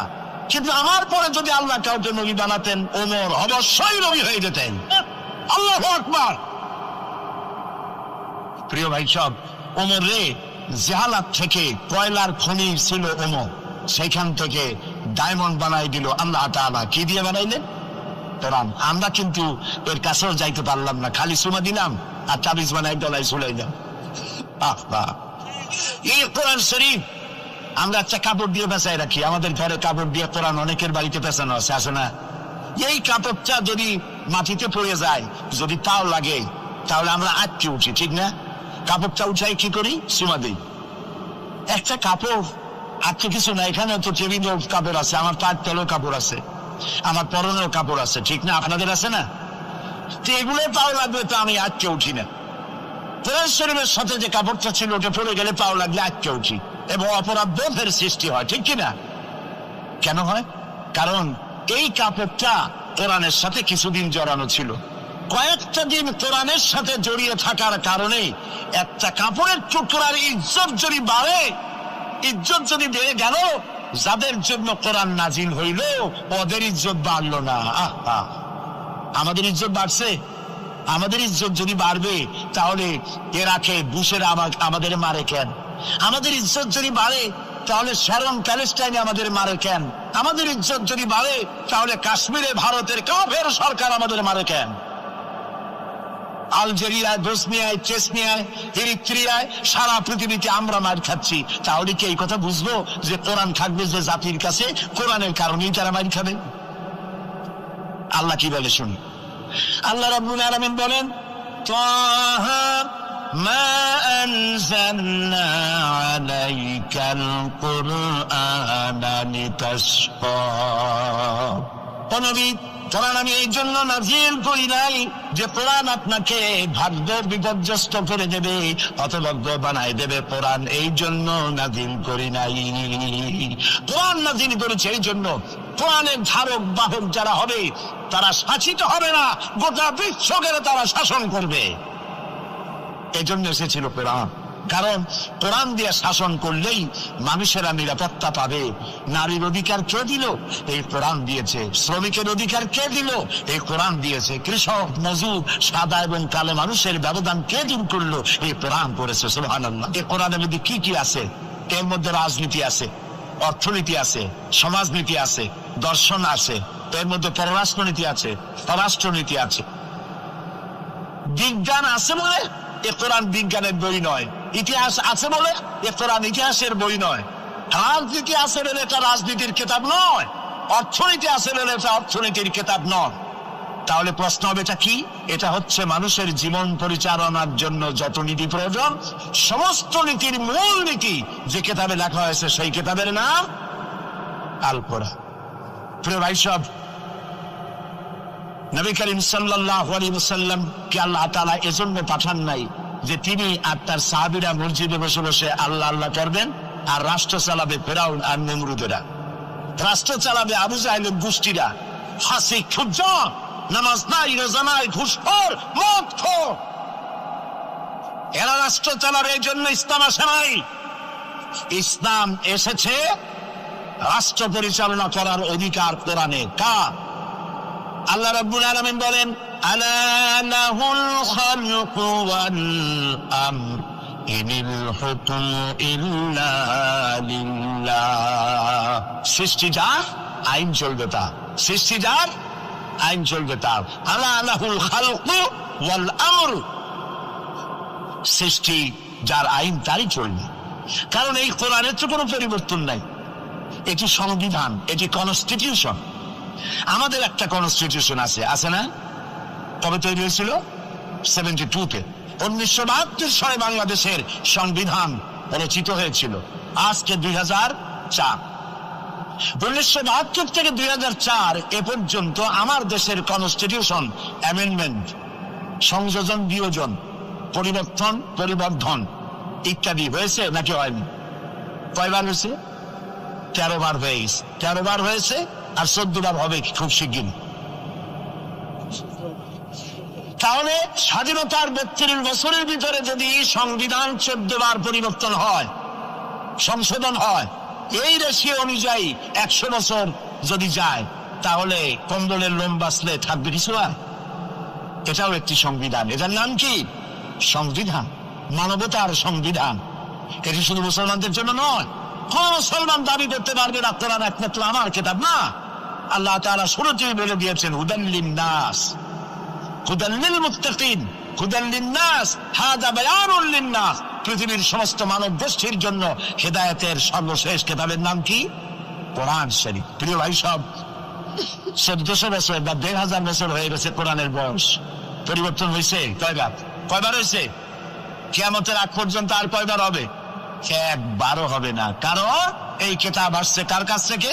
কিন্তু আমার পরে যদি আল্লাহ কাউকে নবী বানাতেন, ওমর অবশ্যই নবী হয়ে যেতেন। আল্লাহু আকবার। প্রিয় ভাই সব, ওমর রে জাহালাত থেকে কয়লার খনি ছিল ওমর, সেখান থেকে ডায়মন্ড বানাই দিল আল্লাহ তাআলা। কি দিয়ে বানাইলেন? কোরআন। আমরা কিন্তু এর কাছেও যাইতে পারলাম না, খালি সুমা দিলাম আর তাবিজ বানাই গলায় ঝুলাইলাম। এই কোরআন শরীফ আমরা একটা কাপড় দিয়ে পেঁচাই রাখি। আমাদের ঘরে কাপড় দিয়ে কোরআন অনেকের বাড়িতে পেঁচানো আছে, আছে না? এই কাপড়টা যদি মাটিতে পড়ে যায়, যদি তাও লাগে, তাহলে আমরা আটকে উঠি, ঠিক না? কাপড়টা উঠাই কি করি? সুমা দিই। একটা কাপড় আটকে কিছু না, এখানে তো টেবিলেও কাপড় আছে, আমার পায়ের তলেও কাপড় আছে, আমার পরনেও কাপড় আছে, ঠিক না? আপনাদের আছে না? তো এগুলো পাও লাগবে, তো আমি আটকে উঠি না। কোরআন শরীফের সাথে যে কাপড়টা ছিল ওটা পড়ে গেলে পাও লাগলে আটকে উঠি, এবং অপরাধ বোধের সৃষ্টি হয়, ঠিক কিনা? কেন হয়? কারণ এই কাপড়টা কোরআনের সাথে কিছুদিন জড়ানো ছিল। কয়েকটা দিন কোরআনের সাথে জড়িয়ে থাকার কারণে একটা কাপড়ের টুকরার ইজ্জত যদি বাড়ে, ইজ্জত যদি বেড়ে গেল, যাদের জন্য কোরআন নাজিল হইল ওদের ইজ্জত বাড়লো না। আমাদের ইজ্জত বাড়ছে। আমাদের ইজ্জত যদি বাড়বে, তাহলে ইরাকে বুশেরা আমাদের মারে কেন? আমাদের ইজ্জত যদি বাড়ে, তাহলে শ্যারন প্যালেস্টাইনে আমাদের মারে কেন? আমাদের ইজ্জত যদি বাড়ে, তাহলে কাশ্মীরে ভারতের কাফের সরকার আমাদের মারে কেন? আলজেরিয়ায়, বসনিয়ায়, চেচনিয়ায়, এরিত্রিয়ায়, সারা পৃথিবীতে আমরা মার খাচ্ছি। তাহলে কি এই কথা বুঝবো যে কোরআন থাকবে যে জাতির কাছে, কোরআনের কারণেই তারা মার খাবে? আল্লাহ কি বলে শুনি। আল্লাহ রাব্বুল আলামিন বলেন, তাহা মা আনজালনা আলাইকাল কুরআনা লিতাশকা। ও নবী, কোরআন আমি এই জন্য নাজিল করি নাই যে কোরআন আপনাকে ভাগ্য বিপর্যস্ত করে দেবে, হতভাগ্য বানায় দেবে। কোরআন এই জন্য নাজিল করি নাই। কোরআন নাজিল করেছে এই জন্য কোরআনের ধারক বাহক যারা হবে তারা শাসিত হবে না, গোটা বিশ্বকে তারা শাসন করবে। এই জন্য এসেছিল কোরআন, কারণ কোরআন দিয়ে শাসন করলেই মানুষেরা নিরাপত্তা পাবে। নারীর অধিকার কে দিল? এই কোরআন দিয়েছে। শ্রমিকের অধিকার কে দিল? এই কোরআন দিয়েছে। কৃষক, মজুর, সাদা এবং কালো মানুষের ব্যবধান কে দূর করলো? এই কোরআন করেছে। সুবহানাল্লাহ। এই কোরআনের মধ্যে কি কি আছে? এর মধ্যে রাজনীতি আছে, অর্থনীতি আছে, সমাজনীতি আছে, দর্শন আছে, এর মধ্যে পররাষ্ট্রনীতি আছে, পররাষ্ট্রনীতি আছে। বিজ্ঞান আছে বলে এ কোরআন বিজ্ঞানের বই নয়। ইতিহাস আছে বলে এ কোরআন ইতিহাসের বই নয়। রাজনীতি আছে বলে এটা রাজনীতির কিতাব নয়। অর্থনীতি আছে বলে এটা অর্থনীতির কিতাব নয়। তাহলে প্রশ্ন হবে এটা কি? এটা হচ্ছে মানুষের জীবন পরিচালনার জন্য যত নীতি প্রয়োজন, সমস্ত নীতির মূল নীতি যে কিতাবে লেখা হয়েছে সেই কিতাবের নাম আল কোরআন। প্রিয় ভাই সব, নবী করিম সাল্লাল্লাহু আলাইহি ওয়াসাল্লাম কে আল্লাহ তাআলা এজন্য পাঠান নাই যে তিনি আর তার সাহাবীরা মসজিদে বসে বসে আল্লাহ আল্লাহ করবেন আর রাষ্ট্র চালাবে ফেরাউন আর নমরুদেরা, রাষ্ট্র চালাবে আবু জাহেলের গোষ্ঠীরা, হাসি খুজ্জা, নামাজ নাই, রোজা নাই, ঘুষখোর, মদখোর, এরা রাষ্ট্র চালাবে। এই জন্য ইসলাম আসে নাই। ইসলাম এসেছে রাষ্ট্র পরিচালনা করার অধিকার কোরআনে। কার? আল্লাহ রাব্বুল আলামিন বলেন, আলা লাহুল খালকু ওয়াল আমর ইনিল হুকমু ইল্লা লিল্লাহ। সৃষ্টি যার, আইন চলবে তার। সৃষ্টি যার, আইন চলবে তার। আলা লাহুল খালকু ওয়াল আমর, সৃষ্টি যার, আইন তারই চলবে। কারণ এই কোরআনের তো কোনো পরিবর্তন নাই। এটি সংবিধান, এটি কনস্টিটিউশন। আমাদের একটা কনস্টিটিউশন আছে, আছে না? কবে তৈরি হয়েছিল? 72-তে। 1972 সালে বাংলাদেশের সংবিধান রচিত হয়েছিল। আজকে 2004। 1972 থেকে 2004 এ পর্যন্ত আমার দেশের কনস্টিটিউশন অ্যামেন্ডমেন্ট, সংযোজন, বিয়োজন, পরিবর্তন, পরিবর্ধন ইত্যাদি হয়েছে নাকি হয়নি? কয়বার হয়েছে? 13 বার হয়ে গেছে। 13 বার হয়েছে আর 14 বার হবে খুব শিগগির। তাহলে স্বাধীনতার 32 বছরের ভিতরে যদি সংবিধান 14 বার পরিবর্তন হয়, সংশোধন হয়, এই রেশিও অনুযায়ী 100 বছর যদি যায়, তাহলে কন্দলের লোম বাঁচলে থাকবে কিছু? এটাও একটি সংবিধান। এটার নাম কি? সংবিধান, মানবতার সংবিধান। এটি শুধু মুসলমানদের জন্য নয়। কোন মুসলমান দাবি করতে পারবে না কোরআন একমাত্র আমার কিতাব? না। আল্লাহ তাআলা শুরুতেই বলে দিয়েছেন, হুদাল লিন-নাস, হুদাল লিল-মুত্তাকিন, হুদাল লিন-নাস, হাযা বায়ানুল লিন-নাস। পৃথিবীর সমস্ত মানব গোষ্ঠীর জন্য হেদায়েতের সর্বশেষ কিতাবের নাম কি? কোরআন শরীফ। প্রিয় ভাই সব, 1400 বছর বা 1000 বছর হয়ে গেছে কোরআনের বয়স। পরিবর্তন হয়েছে কয়বার? কয়বার হয়েছে? কিয়ামতের আগ পর্যন্ত আর কয়বার হবে? একবারও হবে না। কারণ এই কিতাব আসছে কার কাছ থেকে?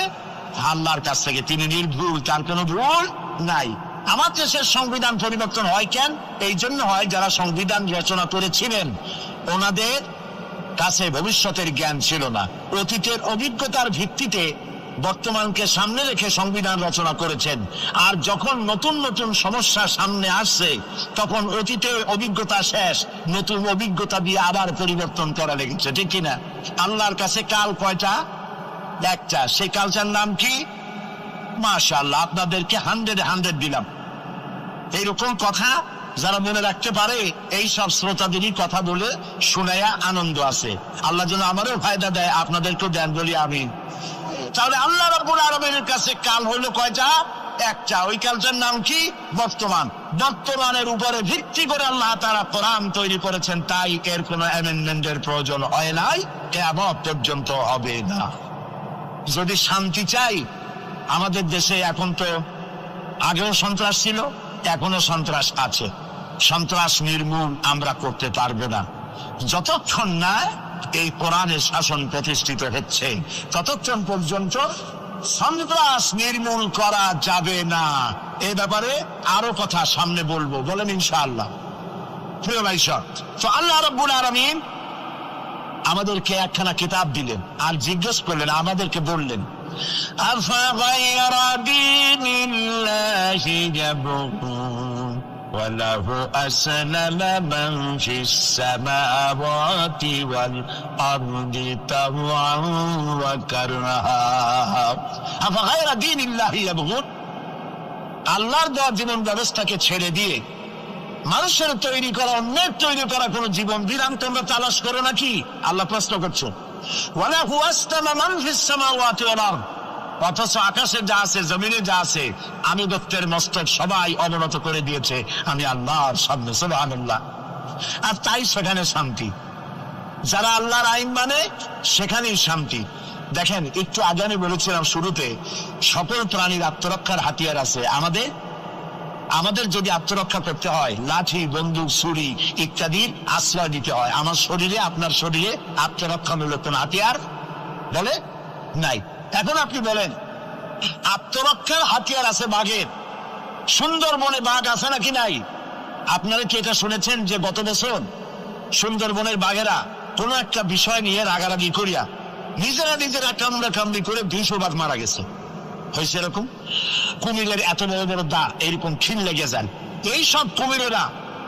আল্লাহর কাছ থেকে। তিনি নির্ভুল, তার কোনো ভুল নাই। আমার দেশের সংবিধান পরিবর্তন হয় কেন? এই জন্য হয়, যারা সংবিধান রচনা করেছিলেন ওনাদের কাছে ভবিষ্যতের জ্ঞান ছিল না। অতীতের অভিজ্ঞতার ভিত্তিতে বর্তমানকে সামনে রেখে সংবিধান রচনা করেছেন। আর যখন নতুন নতুন সমস্যা সামনে আসছে, তখন অতীতের অভিজ্ঞতা শেষ, নতুন অভিজ্ঞতা দিয়ে আবার পরিবর্তন করা লেগেছে। ঠিক কিনা? আল্লাহর কাছে কাল কয়টা? একটা। সেই কালটার নাম কি? মাশাআল্লাহ, আপনাদেরকে 100 দিলাম। এইরকম কথা যারা মনে রাখতে পারে, এই সব শ্রোতাদেরই কথা বলে শুনাইয়া আনন্দ আছে। আল্লাহ যেন আমারও ফায়দা দেয়, আপনাদেরকেও দেন, বলি আমিন। তাহলে আল্লাহ রাব্বুল আলামিনের কাছে কাল হইল কয়টা? একটা। ওই কালটার নাম কি? বর্তমান। বর্তমানের উপরে ভিত্তি করে আল্লাহ তাআলা কোরআন তৈরি করেছেন, তাই এর কোনো অ্যামেন্ডমেন্টের প্রয়োজন হয় নাই, কিয়ামত পর্যন্ত হবে না। যদি শান্তি চাই, আমাদের দেশে এখন তো আগেও সন্ত্রাস ছিল, এখনো সন্ত্রাস আছে। সন্ত্রাস নির্মূল আমরা করতে পারবো না যতক্ষণ না এই কোরআনের শাসন প্রতিষ্ঠিত হচ্ছে, ততক্ষণ পর্যন্ত সন্ত্রাস নির্মূল করা যাবে না। এই ব্যাপারে আরো কথা সামনে বলবো, বলেন ইনশাআল্লাহ। প্রিয় ভাই সব, তো আল্লাহ রাব্বুল আলামিন আমাদেরকে একখানা কিতাব দিলেন আর জিজ্ঞেস করলেন, আমাদেরকে বললেন আফাগায়রা দীনিল্লাহি ইয়াবগুন ওয়া লাহু আসলামা মান ফিস সামাওয়াতি ওয়াল আরদি তাওআন ওয়া কারহা। আফাগায়রা দীনিল্লাহি ইয়াবগুন, আল্লাহর দেওয়া জীবন ব্যবস্থাকে ছেড়ে দিয়ে মানুষের তৈরি করা, অন্যের তৈরি করা কোন জীবন বিধান তোমরা তালাশ করো নাকি? আল্লাহ প্রশ্ন করছো। ওয়ালাহু আসলামা মান ফিস সামাওয়াতি ওয়াল আরদ, অথচ আকাশে যা আছে, জমিনে যা আছে, আমি দত্তের মস্তক সবাই অবনত করে দিয়েছে আমি আল্লাহর সামনে। সুবহানাল্লাহ। আর তাই সেখানে শান্তি। যারা আল্লাহর আইন মানে সেখানেই শান্তি। দেখেন, একটু আগে আমি বলেছিলাম শুরুতে, সকল প্রাণীর আত্মরক্ষার হাতিয়ার আছে। আমাদের যদি আত্মরক্ষা করতে হয়, লাঠি, বন্দুক, ছুরি ইত্যাদির আশ্রয় দিতে হয়। আমার শরীরে, আপনার শরীরে আত্মরক্ষামূলক কোন হাতিয়ার বলে নাই। এখন আপনি বলেন, আত্মরক্ষার হাতিয়ার আছে বাঘের। সুন্দরবনে বাঘ আছে নাকি নাই? আপনারা কি এটা শুনেছেন যে গত বছর সুন্দরবনের বাঘেরা কোন একটা বিষয় নিয়ে রাগারাগি করিয়া নিজেরা কামড়ি করে 200 বাঘ মারা গেছে? হয়েছে এরকম? কুমিরের এত বড় বড় দা এরকম খিল লেগে যান। এইসব কুমিরেরা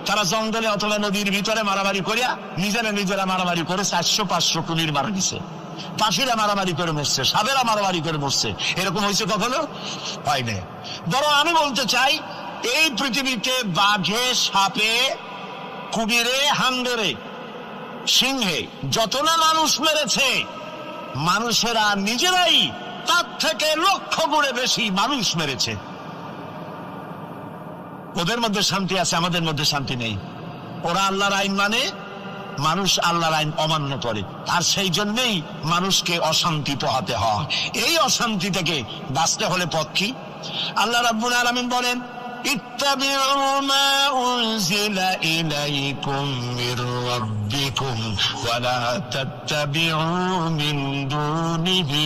তারা জঙ্গলে অথবা নদীর ভিতরে মারামারি করিয়া নিজেরা মারামারি করে 400-500 কুমির মারা গেছে। পাখিরা মারামারি করে মরছে, সাপেরা মারামারি করে মরছে। এরকম হয়েছে কখনো? হয় না। বরং আমি বলতে চাই, এই পৃথিবীতে বাঘে, সাপে, কুমিরে, হাঙ্গরে, সিংহে যত না মানুষ মেরেছে, মানুষেরা নিজেরাই তার থেকে 1,00,000 গুণে বেশি মানুষ মেরেছে। ওদের মধ্যে শান্তি আছে, আমাদের মধ্যে শান্তি নেই। ওরা আল্লাহর আইন মানে, মানুষ আল্লাহর আইন অমান্য করে। আর সেই জন্যই মানুষকে অশান্তি পোহাতে হয়। এই অশান্তি থেকে বাঁচতে হলে পথ কি? আল্লাহ রাব্বুল আলামিন বলেন, ইত্তাবিউ মা উনজিলা ইলাইকুম মির রাব্বিকুম ওয়া লা তাত্তাবিউ মিন দুনিহি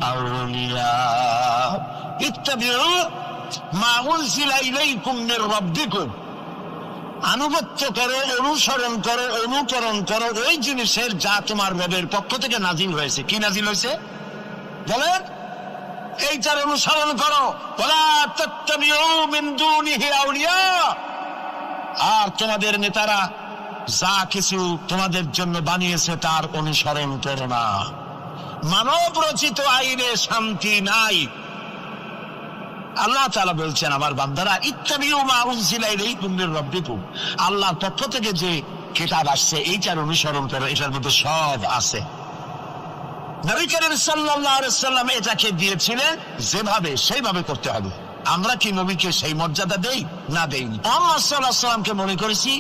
আউলিয়া। ইত্তাবিউ মা উনজিলা ইলাইকুম মির রাব্বিকুম, আনুগত্য করো, অনুসরণ করো, অনুকরণ করো ওই জিনিসের যা তোমার রবের পক্ষ থেকে নাজিল হয়েছে। কি নাজিল হয়েছে বলেন? এইটার অনুসরণ করো। ওয়ালা তাত্তাবিউ মিন দুনিহি আউলিয়া। আর তোমাদের নেতারা যা কিছু তোমাদের জন্য বানিয়েছে তার অনুসরণ করো না। মানব রচিত আইনে শান্তি নাই। আল্লাহ তাআলা বলছেন, আমার বান্দারা, ইত্তাবিউ মা উনজিলা ইলাইকুম মির রাব্বিকুম, আল্লাহর পক্ষ থেকে যে কিতাব আসছে এইটার অনুসরণ করো, এটার মধ্যে সব আছে। নবী করিম সাল্লাল্লাহু আলাইহি ওয়াসাল্লাম এটাকে দিয়েছিলেন যেভাবে, সেইভাবে করতে হবে। আমরা কি নবীকে সেই মর্যাদা দেই? না দেইনি। মুহাম্মদ সাল্লাল্লাহু আলাইহি ওয়াসাল্লামকে মনে করেছি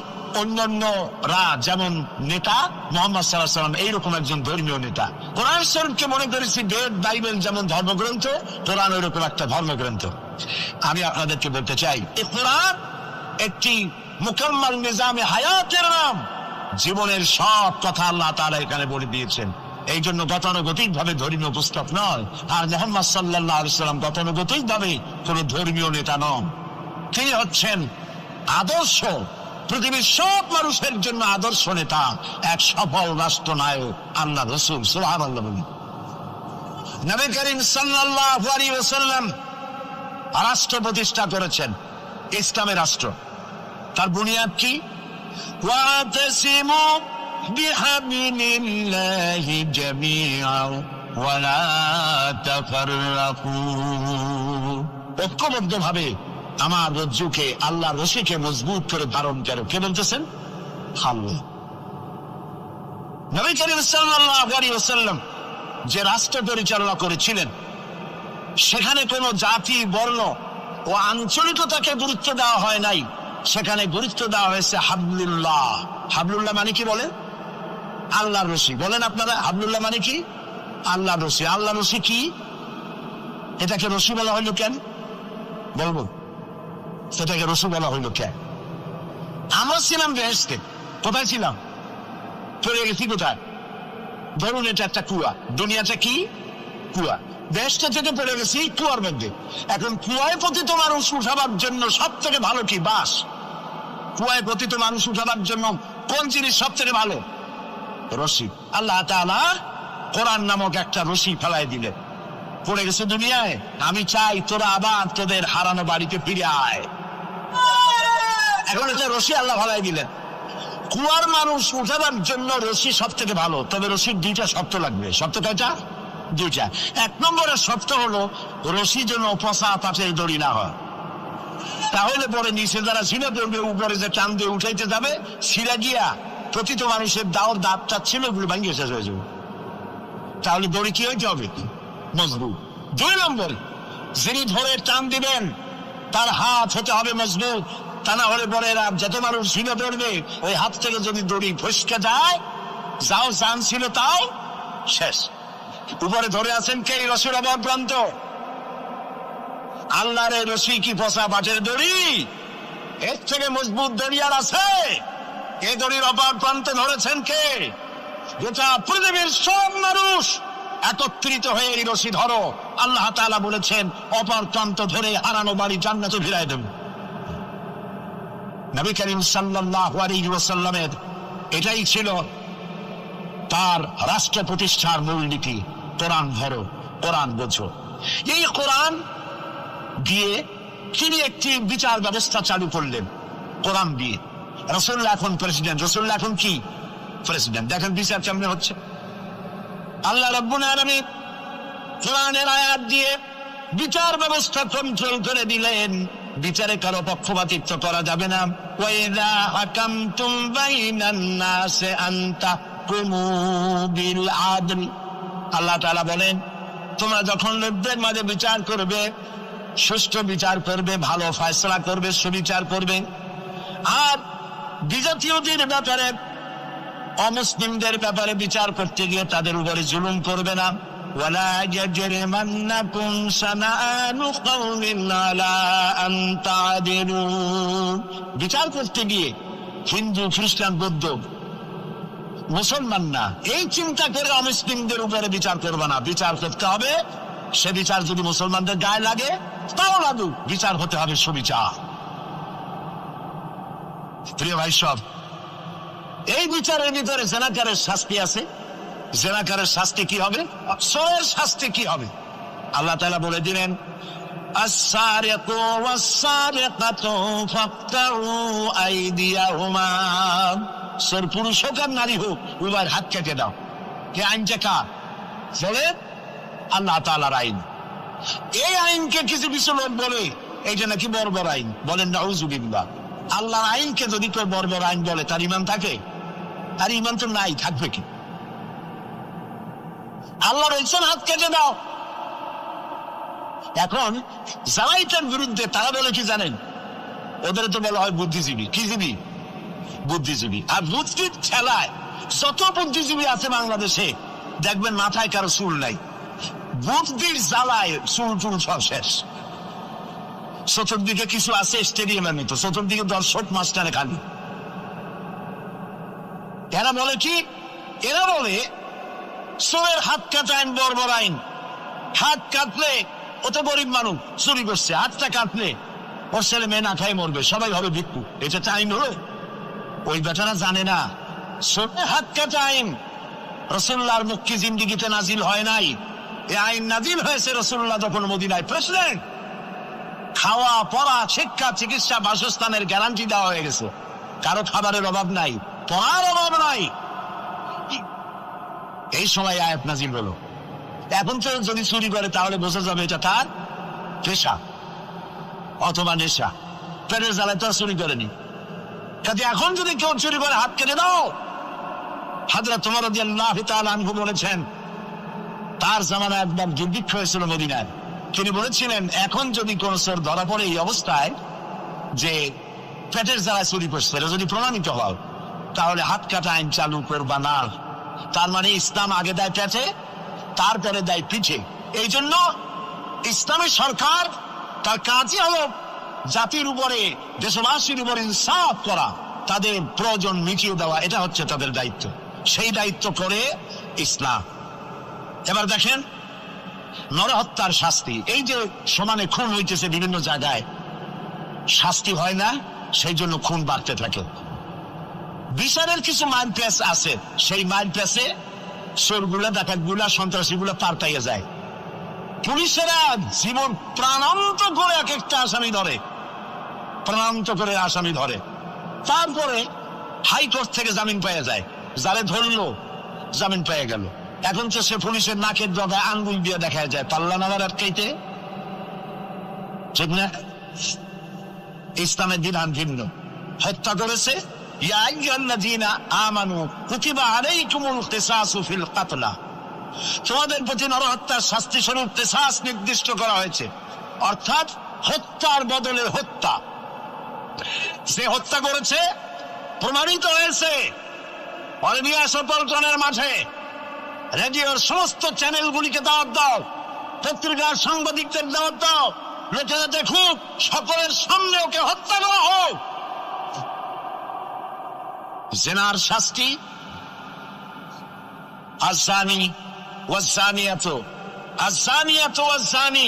অন্যান্যরা যেমন নেতা, মুহাম্মদ সাল্লাল্লাহু আলাইহি ওয়াসাল্লাম এইরকম একজন ধর্মীয় নেতা। কোরআন শরীফকে মনে করেছি বেদ, বাইবেল যেমন ধর্মগ্রন্থ, কোরআন ওইরকম একটা ধর্মগ্রন্থ। আমি আপনাদেরকে বলতে চাই, এই কোরআন একটি মুকাম্মাল নিজামে হায়াতের নাম। জীবনের সব কথা আল্লাহ তাআলা এখানে বলে দিয়েছেন। এই জন্য গতানুগতিক ভাবে ধর্মীয় পুস্তক নয়। আর মুহাম্মদ সাল্লাল্লাহু আলাইহি ওয়াসাল্লাম গতানুগতিক ভাবে কোন ধর্মীয় নেতা নন। তিনি হচ্ছেন আদর্শ, পৃথিবীর সব মানুষের জন্য আদর্শ নেতা, এক সফল রাষ্ট্রনায়ক, আল্লাহ রাসূল। সুবহানাল্লাহ। নবী করিম সাল্লাল্লাহু আলাইহি ওয়াসাল্লাম রাষ্ট্র প্রতিষ্ঠা করেছেন, ইসলামের রাষ্ট্র। তার বুনিয়াদ কি? ওয়াতাসিমু বিহাবিলিল্লাহি জামিআ ওয়া লা তাফাররাকু। ঐক্যবদ্ধভাবে আমার রজ্জুকে, আল্লাহর রশিকে মজবুত করে ধারণ করো। কে বলতেছেন? আল্লাহ। নবী করিম সাল্লাল্লাহু আলাইহি ওয়াসাল্লাম যে রাষ্ট্র পরিচালনা করেছিলেন, সেখানে কোনো জাতি, বর্ণ ও আঞ্চলিকতাকে গুরুত্ব দেওয়া হয় নাই। সেখানে গুরুত্ব দেওয়া হয়েছে হাবলুল্লাহ। হাবলুল্লাহ মানে কি বলেন? আল্লাহর রশি। বলেন আপনারা, হাবলুল্লাহ মানে কি? আল্লাহর রশি। আল্লাহর রশি কি? এটাকে রশি বলা হইল কেন বলবো? সেটাকে রশি বলা হইল কেন? আমরা ছিলাম বেহেশতে। কোথায় ছিলাম? চলে গেছি কোথায়? ধরুন এটা একটা কুয়া, দুনিয়াটা কি? কুয়া। দেশটা থেকে পড়ে গেছি কুয়ার মধ্যে। এখন কুয়ায় পতিত মানুষ উঠাবার জন্য সব থেকে ভালো কি? বাঁশ। কুয়ায় পতিত মানুষ উঠাবার জন্য কোন জিনিস সব থেকে ভালো? রশি। আল্লাহ তাআলা কোরআন নামক একটা রশি ফেলাই দিলেন। পড়ে গেছে দুনিয়ায়। আমি চাই তোরা আবার তোদের হারানো বাড়িতে ফিরে আয়। এখন এটা রশি আল্লাহ ভালাই দিলেন। কুয়ার মানুষ উঠাবার জন্য রশি সব থেকে ভালো, তবে রশির দুইটা শর্ত লাগবে। শর্ত কয়টা? দুইটা। এক নম্বরের শর্ত হলো রশি যেন পচা পাটের দড়ি না হয়, তাহলে পরে নিচে যারা ছিঁড়ে পড়বে উপরে যে টান দিয়ে উঠাইতে যাবে, ছিঁড়া গিয়া প্রতিত মানুষের দাঁতটা ছিল ওগুলো ভাঙিয়ে শেষ হয়ে যাবে। তাহলে দড়ি কি হইতে হবে? মজবুত। দুই নম্বরে যিনি ধরে টান দিবেন তার হাত হতে হবে মজবুত, তা না হলে পরে যত মানুষ ছিঁড়ে পড়বে ওই হাত থেকে যদি দড়ি ফসকে যায়, যাও চান ছিল তাও শেষ। উপরে ধরে আছেন কে? রশির অপর প্রান্ত। আল্লাহর রশি কি পচা পাটের দড়ি? এর থেকে মজবুত দড়ি আর আছে? এই দড়ির অপর প্রান্তে ধরেছেন কে? গোটা পৃথিবীর সব মানুষ একত্রিত হয়ে এই রশি ধরো। আল্লাহ তাআলা বলেছেন অপর প্রান্ত ধরে হারানো বাড়ি জান্নাতে ফিরাই দেব। নবী করিম সাল্লাল্লাহু আলাইহি ওয়াসাল্লামের এটাই ছিল তার রাষ্ট্র প্রতিষ্ঠার মূলনীতি। কোরআন ধরো, কোরআন বোঝো। এই কোরআন দিয়ে তিনি একটি বিচার ব্যবস্থা চালু করলেন কোরআন দিয়ে। রাসূলুল্লাহ এখন প্রেসিডেন্ট, রাসূলুল্লাহ এখন কি? প্রেসিডেন্ট। দেখেন বিচার কেমনে হচ্ছে। আল্লাহ রাব্বুল আলামিন কোরআনের আয়াত দিয়ে বিচার ব্যবস্থা কন্ট্রোল করে দিলেন। বিচারে কারো পক্ষপাতিত্ব করা যাবে না। ওয়াইযা হাকামতুম বাইনান নাসি আন তাহকুমু বিল আদল। আল্লাহ তাআলা বলেন তোমরা যখন লোকদের মাঝে বিচার করবে, সুষ্ঠু বিচার করবে, ভালো ফয়সালা করবে, সুবিচার করবে। আর বিজাতীয়দের ব্যাপারে, অমুসলিমদের ব্যাপারে বিচার করতে গিয়ে তাদের উপরে জুলুম করবে না। ওয়ালা ইয়াজরিমান্নাকুম শানাআনু কওমিন আলা আন তা'দিলু। বিচার করতে গিয়ে হিন্দু, খ্রিস্টান, বৌদ্ধ, মুসলমান না, এই চিন্তা করে অমুসলিমদের উপরে বিচার করবে না। বিচার করতে হবে সে বিচার যদি মুসলমানদের গায়ে লাগে তাও লাগুক, বিচার হতে হবে সুবিচার। প্রিয় ভাই সব, এই বিচারের ভিতরে জেনাকারের শাস্তি আছে। জেনাকারের শাস্তি কি হবে? চোরের শাস্তি কি হবে? আল্লাহ তাআলা বলে দিলেন আস-সারিকু ওয়াস-সারিকাতু ফাকতাউ আইদিয়াহুমা। চোর পুরুষ হোক আর নারী হোক, উভয়ের হাত কেটে দাও। কে আইনটা কার? চলে আল্লাহ তাআলার আইন। এই আইনকে কিছু কিছু লোক বলে এইটা নাকি বর্বর আইন, বলেন নাউযুবিল্লাহ। আল্লাহর আইনকে যদি কেউ বর্বর আইন বলে তার ঈমান থাকে? তার ঈমান তো নাই, থাকবে কি? আল্লাহ বলছেন হাত কেটে দাও। এখন যারা এটার বিরুদ্ধে তারা বলে কি জানেন? ওদের তো বলা হয় বুদ্ধিজীবী। কি জীবী? বুদ্ধিজীবী। আর বুদ্ধির ঠেলায় যত বুদ্ধিজীবী আছে বাংলাদেশে দেখবেন মাথায় কারো চুল নাই। বুদ্ধির জ্বালায় চুল টুল সব শেষ। চতুর্দিকে কিছু আছে স্টেডিয়ামের মতো, চতুর্দিকে দর্শক মাস্টারে খালি। এরা বলে কি? এরা বলে চোরের হাত কাটা আইন বর্বর আইন। হাত কাটলে ও তো গরিব মানুষ, চুরি করছে, হাতটা কাটলে ওর ছেলে মেয়ে না খাই মরবে, সবাই হবে ভিক্ষু। এটা তো আইন হলো? ওই বেটারা জানে না চোরের হাত কাটা আইন রাসূলুল্লাহর মুক্তি জিন্দেগিতে নাজিল হয় নাই। এই আইন নাজিল হয়েছে রাসূলুল্লাহ যখন মদিনায় প্রেসিডেন্ট। খাওয়া, পড়া, শিক্ষা, চিকিৎসা, বাসস্থানের গ্যারান্টি দেওয়া হয়ে গেছে। কারো খাবারের অভাব নাই, পড়ার অভাব নাই। এই সময় আয়াত নাজিল হলো। এখন তো যদি চুরি করে তাহলে বোঝা যাবে এটা তার পেশা অথবা নেশা। পেটের জ্বালায় তো চুরি করেনি। কাজে এখন যদি কেউ চুরি করে হাত কেটে দাও। হযরত ওমর রাদিয়াল্লাহু তাআলা আনহু বলেছেন তার জামানায় একদম দুর্ভিক্ষ হয়েছিল মদিনায়। তিনি বলেছিলেন এখন যদি কোন চোর ধরা পড়ে এই অবস্থায় যে পেটের জ্বালায় চুরি করছে, এটা যদি প্রমাণিত হয় তাহলে হাত কাটা আইন চালু করবা না। তার মানে ইসলাম আগে দেয় পেটে, তারপরে দেয় পিঠে। এই জন্য ইসলামী সরকার তার কাজই হলো জাতির উপরে, দেশবাসীর উপরে ইনসাফ করা, তাদের প্রয়োজন মিটিয়ে দেওয়া। এটা হচ্ছে তাদের দায়িত্ব। সেই দায়িত্ব করে ইসলাম। এবার দেখেন নরহত্যার শাস্তি। এই যে সমানে খুন হইতেছে বিভিন্ন জায়গায়, শাস্তি হয় না, সেই জন্য খুন বাড়তে থাকে। বিচারের কিছু মাইল পেস আছে, সেই মাইল পেসে চোরগুলা, ডাকাতগুলা, সন্ত্রাসীগুলা পার পাইয়ে যায়। পুলিশেরা জীবন প্রাণান্ত করে এক একটা আসামি ধরে, প্রাণান্ত করে আসামি ধরে, তারপরে হাইকোর্ট থেকে জামিন পেয়ে যায়। যারে ধরলো জামিন পেয়ে গেল। এখন তো সে পুলিশের নাকের ডগায় আঙ্গুল দিয়ে দেখা যায়, পাল্লা নামার আটকাইতে, ঠিক না? ইসলামের বিধান ভিন্ন। হত্যা করেছে, ইয়া আইয়ুহাল্লাযীনা আমানু কুতিবা আলাইকুমুল কিসাসু ফিল কাতলা, তোমাদের প্রতি নরহত্যার শাস্তি স্বরূপ কিসাস নির্দিষ্ট করা হয়েছে, অর্থাৎ হত্যার বদলে হত্যা। যে হত্যা করেছে প্রমাণিত হয়েছে, পরে নিয়ে আসো পল্টনের মাঠে, রেডিওর সমস্ত চ্যানেলগুলিকে দাওয়াত দাও, পত্রিকার সাংবাদিকদের দাওয়াত দাও, লোকেরা দেখুক, সকলের সামনে ওকে হত্যা করা হোক। জিনার শাস্তি আযানি ওয়াযানিয়াতু আযানিয়াতু ওয়াযানি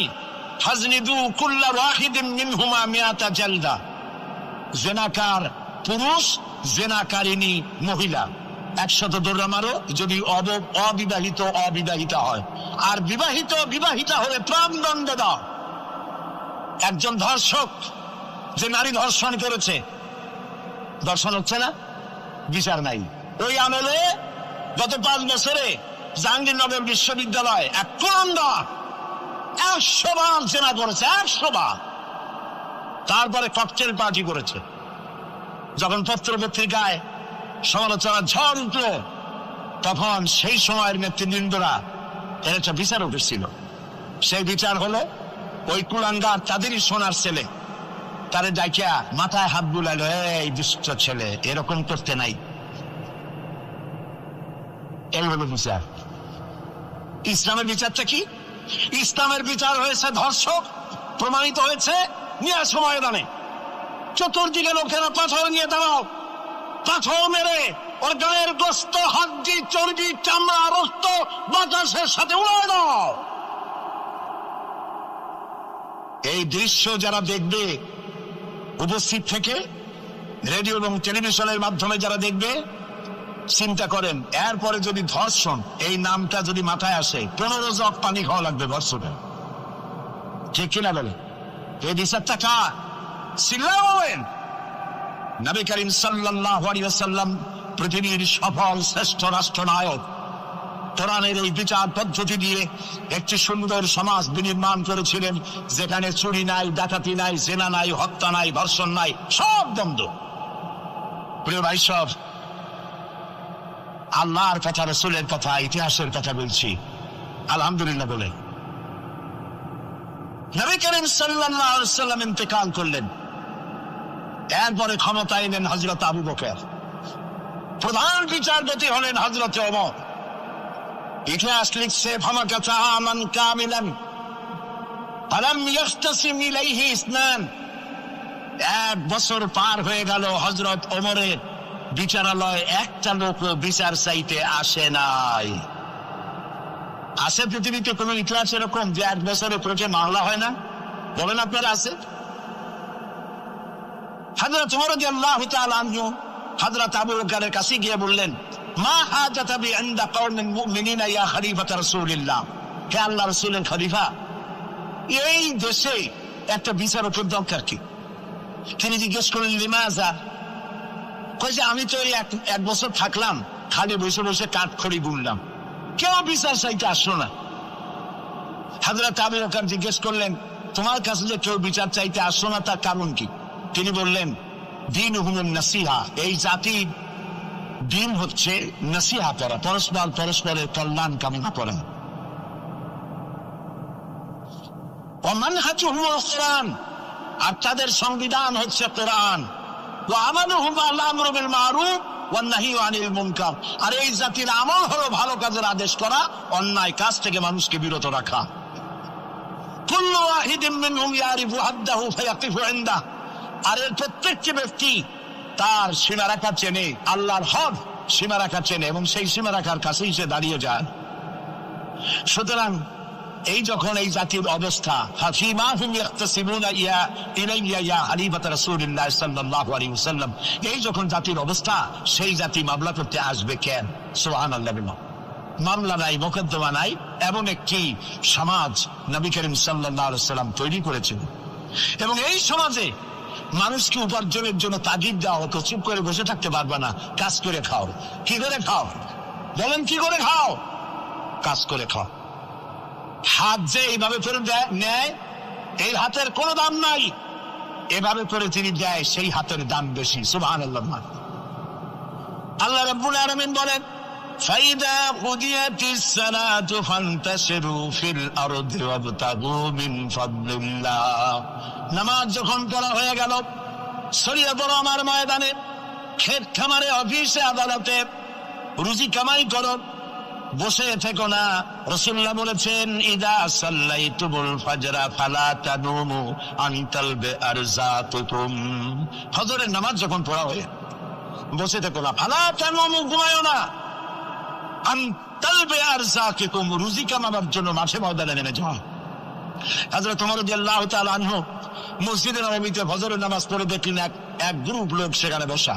ফাজলিদু কুল্লা ওয়াহিদিন মিনহুমা মিআতা জালদা। জিনাকার পুরুষ, জিনাকারিনী মহিলা 100 দৌড়া মারো, যদি অবিবাহিতা হয়, আর বিবাহিতা হলে প্রাণদণ্ড দাও। একজন ধর্ষক যে নারী ধর্ষণ করেছে, ধর্ষণ হচ্ছে না, বিচার নাই। ওই আমলে গত 5 বছরে জাহাঙ্গীরনগর বিশ্ববিদ্যালয় এক কোরআনদার 100 বার জেনা করেছে, 100 বার। তারপরে ককটেল পার্টি করেছে। যখন পত্র পত্রিকায় সমালোচনার ঝড় উঠল, তখন সেই সময়ের নেতৃবৃন্দরা এর একটা বিচার উঠেছিল। সেই বিচার হলো ওই কুলাঙ্গার তাদেরই সোনার ছেলে, তারে ডাকিয়া মাথায় হাত বুলাইলো, এই দুষ্ট ছেলে, এরকম করতে নাই। এই হলো বিচার। ইসলামের বিচারটা কি? ইসলামের বিচার হয়েছে ধর্ষক প্রমাণিত হয়েছে, নিয়ে আসো ময়দানে, চতুর্দিকে লোকেরা পাথর নিয়ে দাঁড়াও, পাথর মেরে ওর গায়ের গোস্ত, হাড্ডি, চর্বি, চামড়া, রক্ত বাতাসের সাথে উড়ায় দাও। এই দৃশ্য যারা দেখবে উপস্থিত থেকে, রেডিও এবং টেলিভিশনের মাধ্যমে যারা দেখবে, চিন্তা করেন, এরপরে যদি ধর্ষণ এই নামটা যদি মাথায় আসে, 15 জগ পানি খাওয়া লাগবে ধর্ষণের, ঠিক কিনা বলে? এই বিচারটা কার? চিল্লাবেন। নবী করিম সাল্লাল্লাহু আলাইহি ওয়াসাল্লাম পৃথিবীর সফল শ্রেষ্ঠ রাষ্ট্রনায়ক, কোরআনের এই বিচার পদ্ধতি দিয়ে একটি সুন্দর সমাজ বিনির্মাণ করেছিলেন, যেখানে চুরি নাই, ডাকাতি নাই, জেনা নাই, হত্যা নাই, ধর্ষণ নাই, সব বন্ধ। প্রিয় ভাই, সব আল্লাহর কথা, রাসূলের কথা, ইতিহাসের কথা বলছি, আলহামদুলিল্লাহ বলে। নবী করিম সাল্লাল্লাহু আলাইহি ওয়াসাল্লাম ইন্তেকাল করলেন, এরপরে ক্ষমতা এলেন হযরত আবু বকর, প্রধান বিচারপতি হলেন হযরত ওমর। ইতিহাস লিখছে, ফামাকাতা আমান কামিলান ফালাম ইয়াখতাসিম ইলাইহি ইসনান। 1 বছর পার হয়ে গেল, হযরত ওমরের বিচারালয় একটা লোক বিচার চাইতে আসে নাই। আছে পৃথিবীতে কোন ইতিহাস এরকম যে 1 বছরের প্রতি মামলা হয় না? বলেন আপনারা, আছে? হযরত ওমর রাদিয়াল্লাহু তাআলা আনহু হযরত আবু বকরের কাছে গিয়ে বললেন, মা হাজাতা বি ইনদা কওমিন মুমিনিনা ইয়া খলিফাত রাসূলিল্লাহ, হে আল্লাহর রাসূলের খলিফা, এই দেশে একটা বিচারকের দরকার কি? তিনি জিজ্ঞেস করলেন, লিমাযা? কইছে, আমি তো এক বছর থাকলাম, খালি বসে বসে কাঠখড়ি গুনলাম, কেউ বিচার চাইতে আসলো না। হযরত আবু বকর জিজ্ঞেস করলেন, তোমার কাছে যে কেউ বিচার চাইতে আসলো না, তার কারণ কি? তিনি বললেন, দীনুহুমুন নাসিহা, এই জাতির দিন হচ্ছে নাসিহা করা, পরস্পরের কল্যাণ কামনা করা। ওয়া মানহাজুহুমুল কুরআন, আর তাদের সংবিধান হচ্ছে কোরআন। ওয়া আমালুহুম আল আমরু বিল মারুফ ওয়ান নাহয়ু আনিল মুনকার, আর এই জাতির আমল হলো ভালো কাজের আদেশ করা, অন্যায় কাজ থেকে মানুষকে বিরত রাখা। কুল্লু ওয়াহিদিন মিনহুম ইয়ারিফু হাদ্দাহু ফায়াকিফু ইনদাহু, আর এর প্রত্যেকটি ব্যক্তি তার সীমারেখা চেনে, আল্লাহর হদ সীমারেখা চেনে, এবং সেই সীমারেখার কাছেই সে দাঁড়িয়ে যায়। সুতরাং এই যখন এই জাতির অবস্থা, হাফিমা হুম ইয়াখতাসিমুনা ইলাইয়া ইয়া খলিফাত রাসূলিল্লাহ সাল্লাল্লাহু আলাইহি ওয়াসাল্লাম, এই যখন জাতির অবস্থা, সেই জাতি মামলা করতে আসবে কেন? সুবহানাল্লাহ। মামলা নাই, মোকদ্দমা নাই, এমন একটি সমাজ নবী করিম সাল্লাল্লাহু আলাইহি সাল্লাম তৈরি করেছেন। এবং এই সমাজে মানুষকে উপার্জনের জন্য তাগিদ দেওয়া হতো, চুপ করে বসে থাকতে পারবে না, কাজ করে খাও। কি করে খাও বলেন? কি করে খাও? কাজ করে খাও। হাত যে এইভাবে করে নেয়, এই হাতের কোনো দাম নাই, এভাবে করে তিনি দেয়, সেই হাতের দাম বেশি। সুবহানাল্লাহ। আল্লাহ রাব্বুল আলামিন বলেন, ফাইদা কুদিয়াতিস সালাতু ফান্তাশিরু ফিল আরদি ওয়াবতাগু মিন ফাদলিল্লাহ। নামাজ যখন পড়া হয়ে গেল, ছড়িয়ে পড়ো আমার ময়দানে, ক্ষেত খামারে, অফিসে, আদালতে, রুজি কামাই করো, বসে থেকো না। রাসূলুল্লাহ বলেছেন, ইদা সাল্লাইতুমুল ফাজরা ফালা তানুমু আন তালবে আরযাকুম। ফজরের নামাজ যখন পড়া হয়ে বসে থেকো না, ফালা তানুমু, ঘুমায়ো না, আন তালবে আরযাকুম, রুজি কামাবার জন্য মাঠে ময়দানে নেমে যাও। হযরত ওমর রাদিয়াল্লাহু তাআলা আনহু মসজিদে নববীতে ফজরের নামাজ পড়ে দেখলেন এক গ্রুপ লোক সেখানে বসা।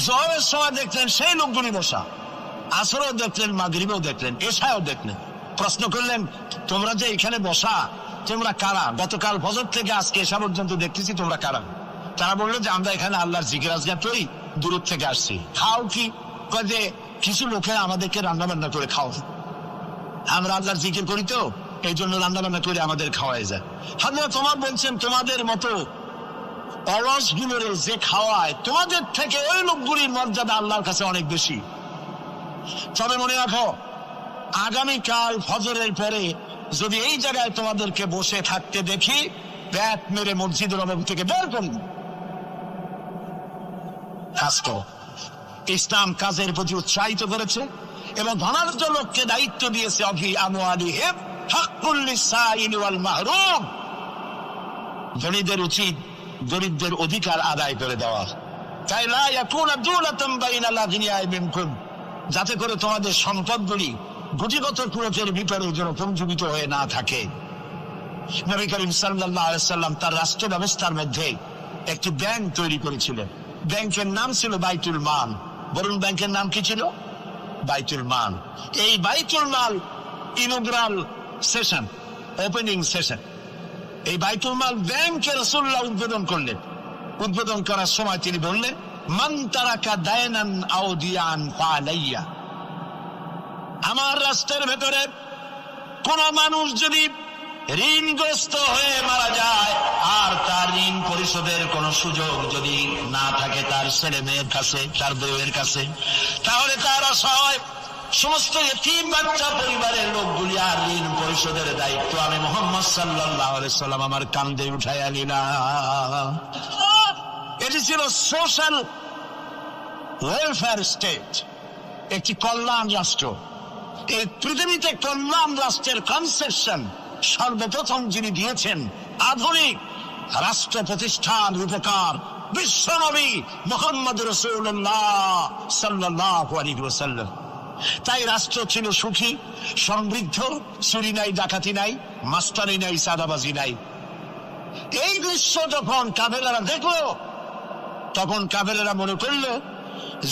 জোহরের সময় দেখলেন সেই লোকগুলি বসা, আসরও দেখলেন, মাগরিবেও দেখলেন, এশাও দেখলেন। প্রশ্ন করলেন, তোমরা যে এখানে বসা, তোমরা কারা? গতকাল ফজর থেকে আজকে এশা পর্যন্ত দেখতেছি, তোমরা কারা? তারা বললো যে আমরা এখানে আল্লাহর জিকির আজগার করি, দূর থেকে আসছি। খাও কি? যে কিছু লোকেরা আমাদেরকে রান্না বান্না করে খাও, আমরা আল্লাহর জিকির করি তো এই জন্য রান্না বান্না করে আমাদের খাওয়াই যায়। হযরত তোমার বলছেন, তোমাদের মতো অলসগুলোরে যে খাওয়ায়, তোমাদের থেকে ওই লোকগুলির মর্যাদা আল্লাহর কাছে অনেক বেশি। তবে মনে রাখো, আগামীকাল ফজরের পরে যদি এই জায়গায় তোমাদেরকে বসে থাকতে দেখি, ব্যাট মেরে মসজিদের নববী থেকে বের করব। কাজ করো। ইসলাম কাজের প্রতি উৎসাহিত করেছে এবং ধনাঢ্য লোককে দায়িত্ব দিয়েছে, অফি আমওয়ালিহিম হাক্কুল লিসাইল ওয়াল মাহরুম। ধনীদের উচিত গরিবদের অধিকার আদায় করে দেওয়া, তাই লা ইয়াকুনা দুলাতাম বাইনাল আগনিয়াই মিনকুম, যাতে করে তোমাদের সম্পদগুলি গুটিগত কুরতের ভিতরে যেন পঞ্জীবিত হয়ে না থাকে। নবী করিম সাল্লাল্লাহু আলাইহি সাল্লাম তার রাষ্ট্র ব্যবস্থার মধ্যে একটি ব্যাংক তৈরি করেছিলেন। ব্যাংকের নাম ছিল বাইতুল মাল। বরুণ ব্যাংকের নাম কি ছিল? বাইতুল মাল। এই বাইতুল মাল ইনগ্রাল সেশন, ওপেনিং সেশন, এই বাইতুল মাল ব্যাংকের রাসূলুল্লাহ উদ্বোধন করলেন। উদ্বোধন করার সময় তিনি বললেন, মান তারাকা দায়নান আও দিয়ান ফালাইয়া। আমার রাষ্ট্রের ভেতরে কোন মানুষ যদি ঋণগ্রস্ত হয়ে মারা যায় আর তার ঋণ পরিশোধের কোন সুযোগ যদি না থাকে তার ছেলে মেয়ের কাছে, তার বউয়ের কাছে, তাহলে তার অসহায় সমস্ত ইতিম বাচ্চা পরিবারের লোকগুলি আর ঋণ পরিশোধের দায়িত্ব আমি মুহাম্মদ সাল্লাল্লাহু আলাইহি সাল্লাম আমার কাঁধে উঠাইয়া নিলাম। এটি ছিল সোশ্যাল ওয়েলফেয়ার স্টেট, একটি কল্যাণ রাষ্ট্র। এই পৃথিবীতে কল্যাণ রাষ্ট্রের কনসেপশন সর্বপ্রথম যিনি দিয়েছেন, আধুনিক রাষ্ট্র প্রতিষ্ঠান রূপকার বিশ্বনবী মুহাম্মদ রাসূলুল্লাহ সাল্লাল্লাহু আলাইহি ওয়াসাল্লাম। তাই রাষ্ট্র ছিল সুখী, সমৃদ্ধ, চুরি নাই, ডাকাতি নাই, মাস্টারি নাই, চাঁদাবাজি নাই। এই দৃশ্য যখন কাফেরেরা দেখলো, তখন কাফেরেরা মনে করলো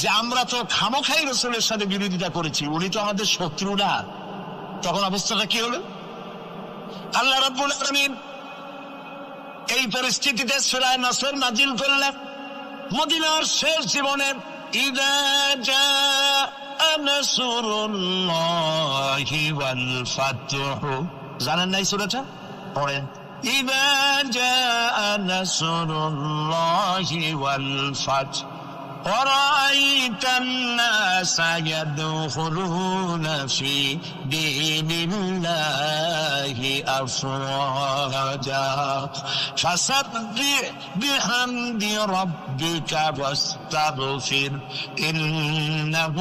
যে আমরা তো খামোখাই রাসূলের সাথে বিরোধিতা করেছি, উনি তো আমাদের শত্রু না। তখন অবস্থাটা কি হলো? আল্লাহ রাব্বুল আলামিন এই পরিস্থিতিতে সূরা নাসর নাজিল করলেন। মদিনার শেষ জীবনে ইযা জাআ নাসরুল্লাহি ওয়াল ফাতহু, জানেন না এই সূরাটা? পড়েন, ইযা জাআ নাসরুল্লাহি ওয়াল ফাতহু ورأيت الناس يدخلون في دين الله أفواجا فسبح بحمد ربك واستغفر إنه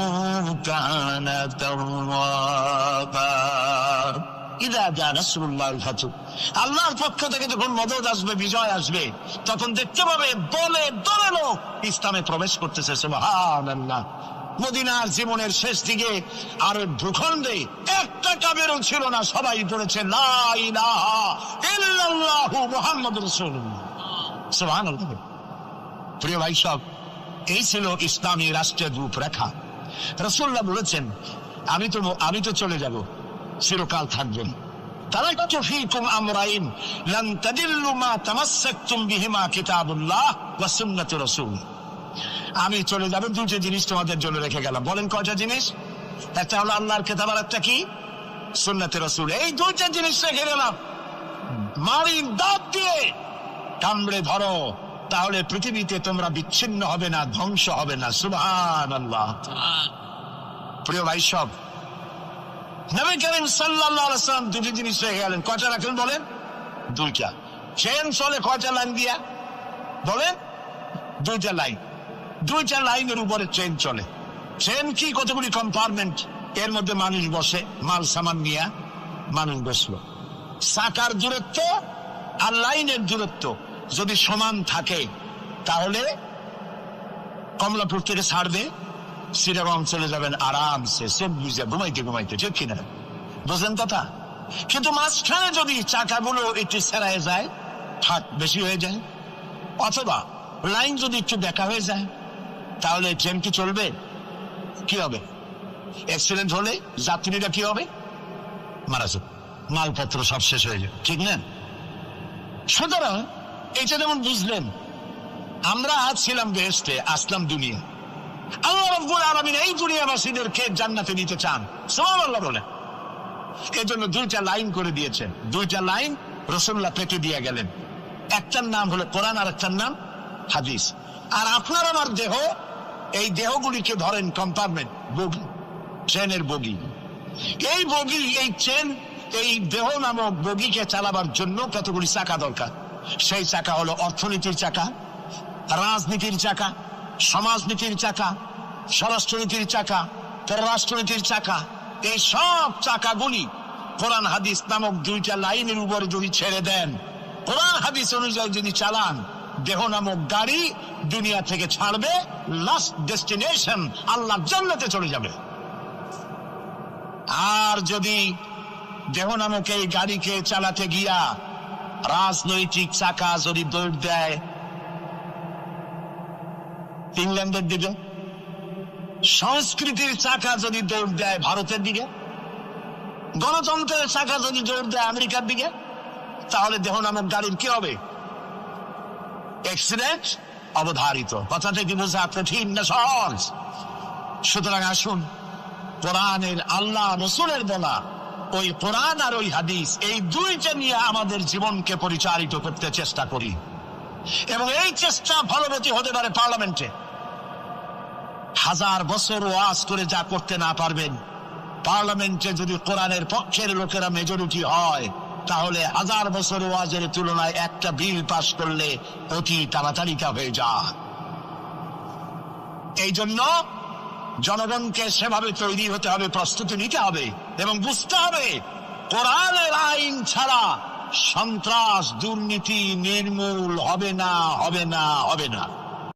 كان توابا ইদা জা নাসরুল্লাহিল ফাতহু, আল্লাহর পক্ষ থেকে যখন মদদ আসবে, বিজয় আসবে, তখন দেখতে পাবে দলে দলে লোক ইসলামে প্রবেশ করতেছে। সুবহানাল্লাহ। মদিনার জীবনের শেষ দিকে আর ভূখণ্ডে একটা কাফেরও ছিল না, সবাই পড়েছে লা ইলাহা ইল্লাল্লাহু মুহাম্মাদুর রাসূলুল্লাহ। সুবহানাল্লাহ। প্রিয় ভাই সব, এই ছিল ইসলামী রাষ্ট্রের রূপরেখা। রাসূলুল্লাহ বলেছেন, আমি তো চলে যাব, চিরকাল থাকবেন। তারাকতু ফীকুম আমরাইন লান তাদিল্লু মা তামাসসাকতুম বিহিমা কিতাবুল্লাহ ওয়া সুন্নাতু রাসূল। আমি চলে যাব, দুটো জিনিস তোমাদের জন্য রেখে গেলাম। বলেন কয়টা জিনিস? একটা হলো আল্লাহর কিতাব, আর একটা কি? সুন্নাতে রাসূল। এই দুইটা জিনিস রেখে গেলাম। মারিন দাঁত দিয়ে কামড়ে ধরো, তাহলে পৃথিবীতে তোমরা বিচ্ছিন্ন হবে না, ধ্বংস হবে না। সুবহানাল্লাহ। প্রিয় ভাই সব, নবী করিম সাল্লাল্লাহু আলাইহি ওয়াসাল্লাম দুটি জিনিস রেখে গেলেন। কয়টা রাখলেন বলেন? দুইটা। চেন চলে কয়টা লাইন দিয়া বলেন? দুইটা লাইন। দুইটা লাইনের উপরে ট্রেন চলে। ট্রেন কি? কতগুলি কম্পার্টমেন্ট, এর মধ্যে মানুষ বসে, মাল সামান নিয়ে মানুষ বসলো। চাকার দূরত্ব আর লাইনের দূরত্ব যদি সমান থাকে, তাহলে কমলাপুর থেকে ছাড়বে, চিটাগং চলে যাবেন আরামসে, সব বুঝে ঘুমাইতে ঘুমাইতে। ঠিক কিনা? বুঝলেন কথা? কিন্তু মাঝখানে যদি চাকাগুলো একটু সেরায় যায়, ফাঁক বেশি হয়ে যায়, অথবা লাইন যদি একটু দেখা হয়ে যায়, তাহলে ট্রেন কি চলবে? কি হবে? অ্যাক্সিডেন্ট হলে যাত্রীরা কি হবে? মারা যাবে, মালপত্র সব শেষ হয়ে যাবে। ঠিক না? সুতরাং এটা যেমন বুঝলেন, আমরা আজ ছিলাম বেহেশতে, আসলাম দুনিয়া। আল্লাহ রাব্বুল আলামিন এই দুনিয়াবাসীদেরকে জান্নাতে নিতে চান। সুবহানাল্লাহ বলেন। এই জন্য দুইটা লাইন করে দিয়েছেন। দুইটা লাইন রাসূলুল্লাহ পেতে দিয়ে গেলেন। একটার নাম হলো কোরআন, আর একটার নাম হাদিস। আর আপনার আমার দেহ, এই দেহগুলিকে ধরেন কম্পার্টমেন্ট, বগি, ট্রেনের বগি। এই বগি, এই ট্রেন, এই দেহ নামক বগিকে চালাবার জন্য কতগুলি চাকা দরকার। সেই চাকা হলো অর্থনীতির চাকা, রাজনীতির চাকা, সমাজনীতির চাকা, স্বরাষ্ট্রনীতির চাকা, পররাষ্ট্রনীতির চাকা। এই সব চাকাগুলি কোরআন হাদিস নামক দুইটা লাইনের উপরে যদি ছেড়ে দেন, কোরআন হাদিস অনুযায়ী যদি চালান, দেহ নামক গাড়ি দুনিয়া থেকে ছাড়বে, লাস্ট ডেস্টিনেশন আল্লাহর জান্নাতে চলে যাবে। আর যদি দেহ নামক এই গাড়িকে চালাতে গিয়া রাজনৈতিক চাকা যদি দৌড় দেয় ইংল্যান্ডের দিকে, সংস্কৃতির চাকা যদি দৌড় দেয় ভারতের দিকে, গণতন্ত্রের চাকা যদি দৌড় দেয় আমেরিকার দিকে, তাহলে দেহ নামক গাড়ির কি হবে? অ্যাক্সিডেন্ট অবধারিত। কথাটা কি বোঝা কঠিন না সহজ? সুতরাং আসুন, কোরআনের, আল্লাহ রসুলের বলা ওই কোরআন আর ওই হাদিস, এই দুইটা নিয়ে আমাদের জীবনকে পরিচালিত করতে চেষ্টা করি। এবং এই চেষ্টা ফলবতী হতে পারে পার্লামেন্টে। 1000 বছর ওয়াজ করে যা করতে না পারবেন, পার্লামেন্টে যদি কোরআনের পক্ষের লোকেরা মেজরিটি হয়, তাহলে 1000 বছর ওয়াজের তুলনায় একটা বিল পাস করলে অতি তাড়াতাড়ি তা হয়ে যায়। এই জন্য জনগণকে সেভাবে তৈরি হতে হবে, প্রস্তুতি নিতে হবে এবং বুঝতে হবে কোরআনের আইন ছাড়া সন্ত্রাস, দুর্নীতি নির্মূল হবে না, হবে না, হবে না।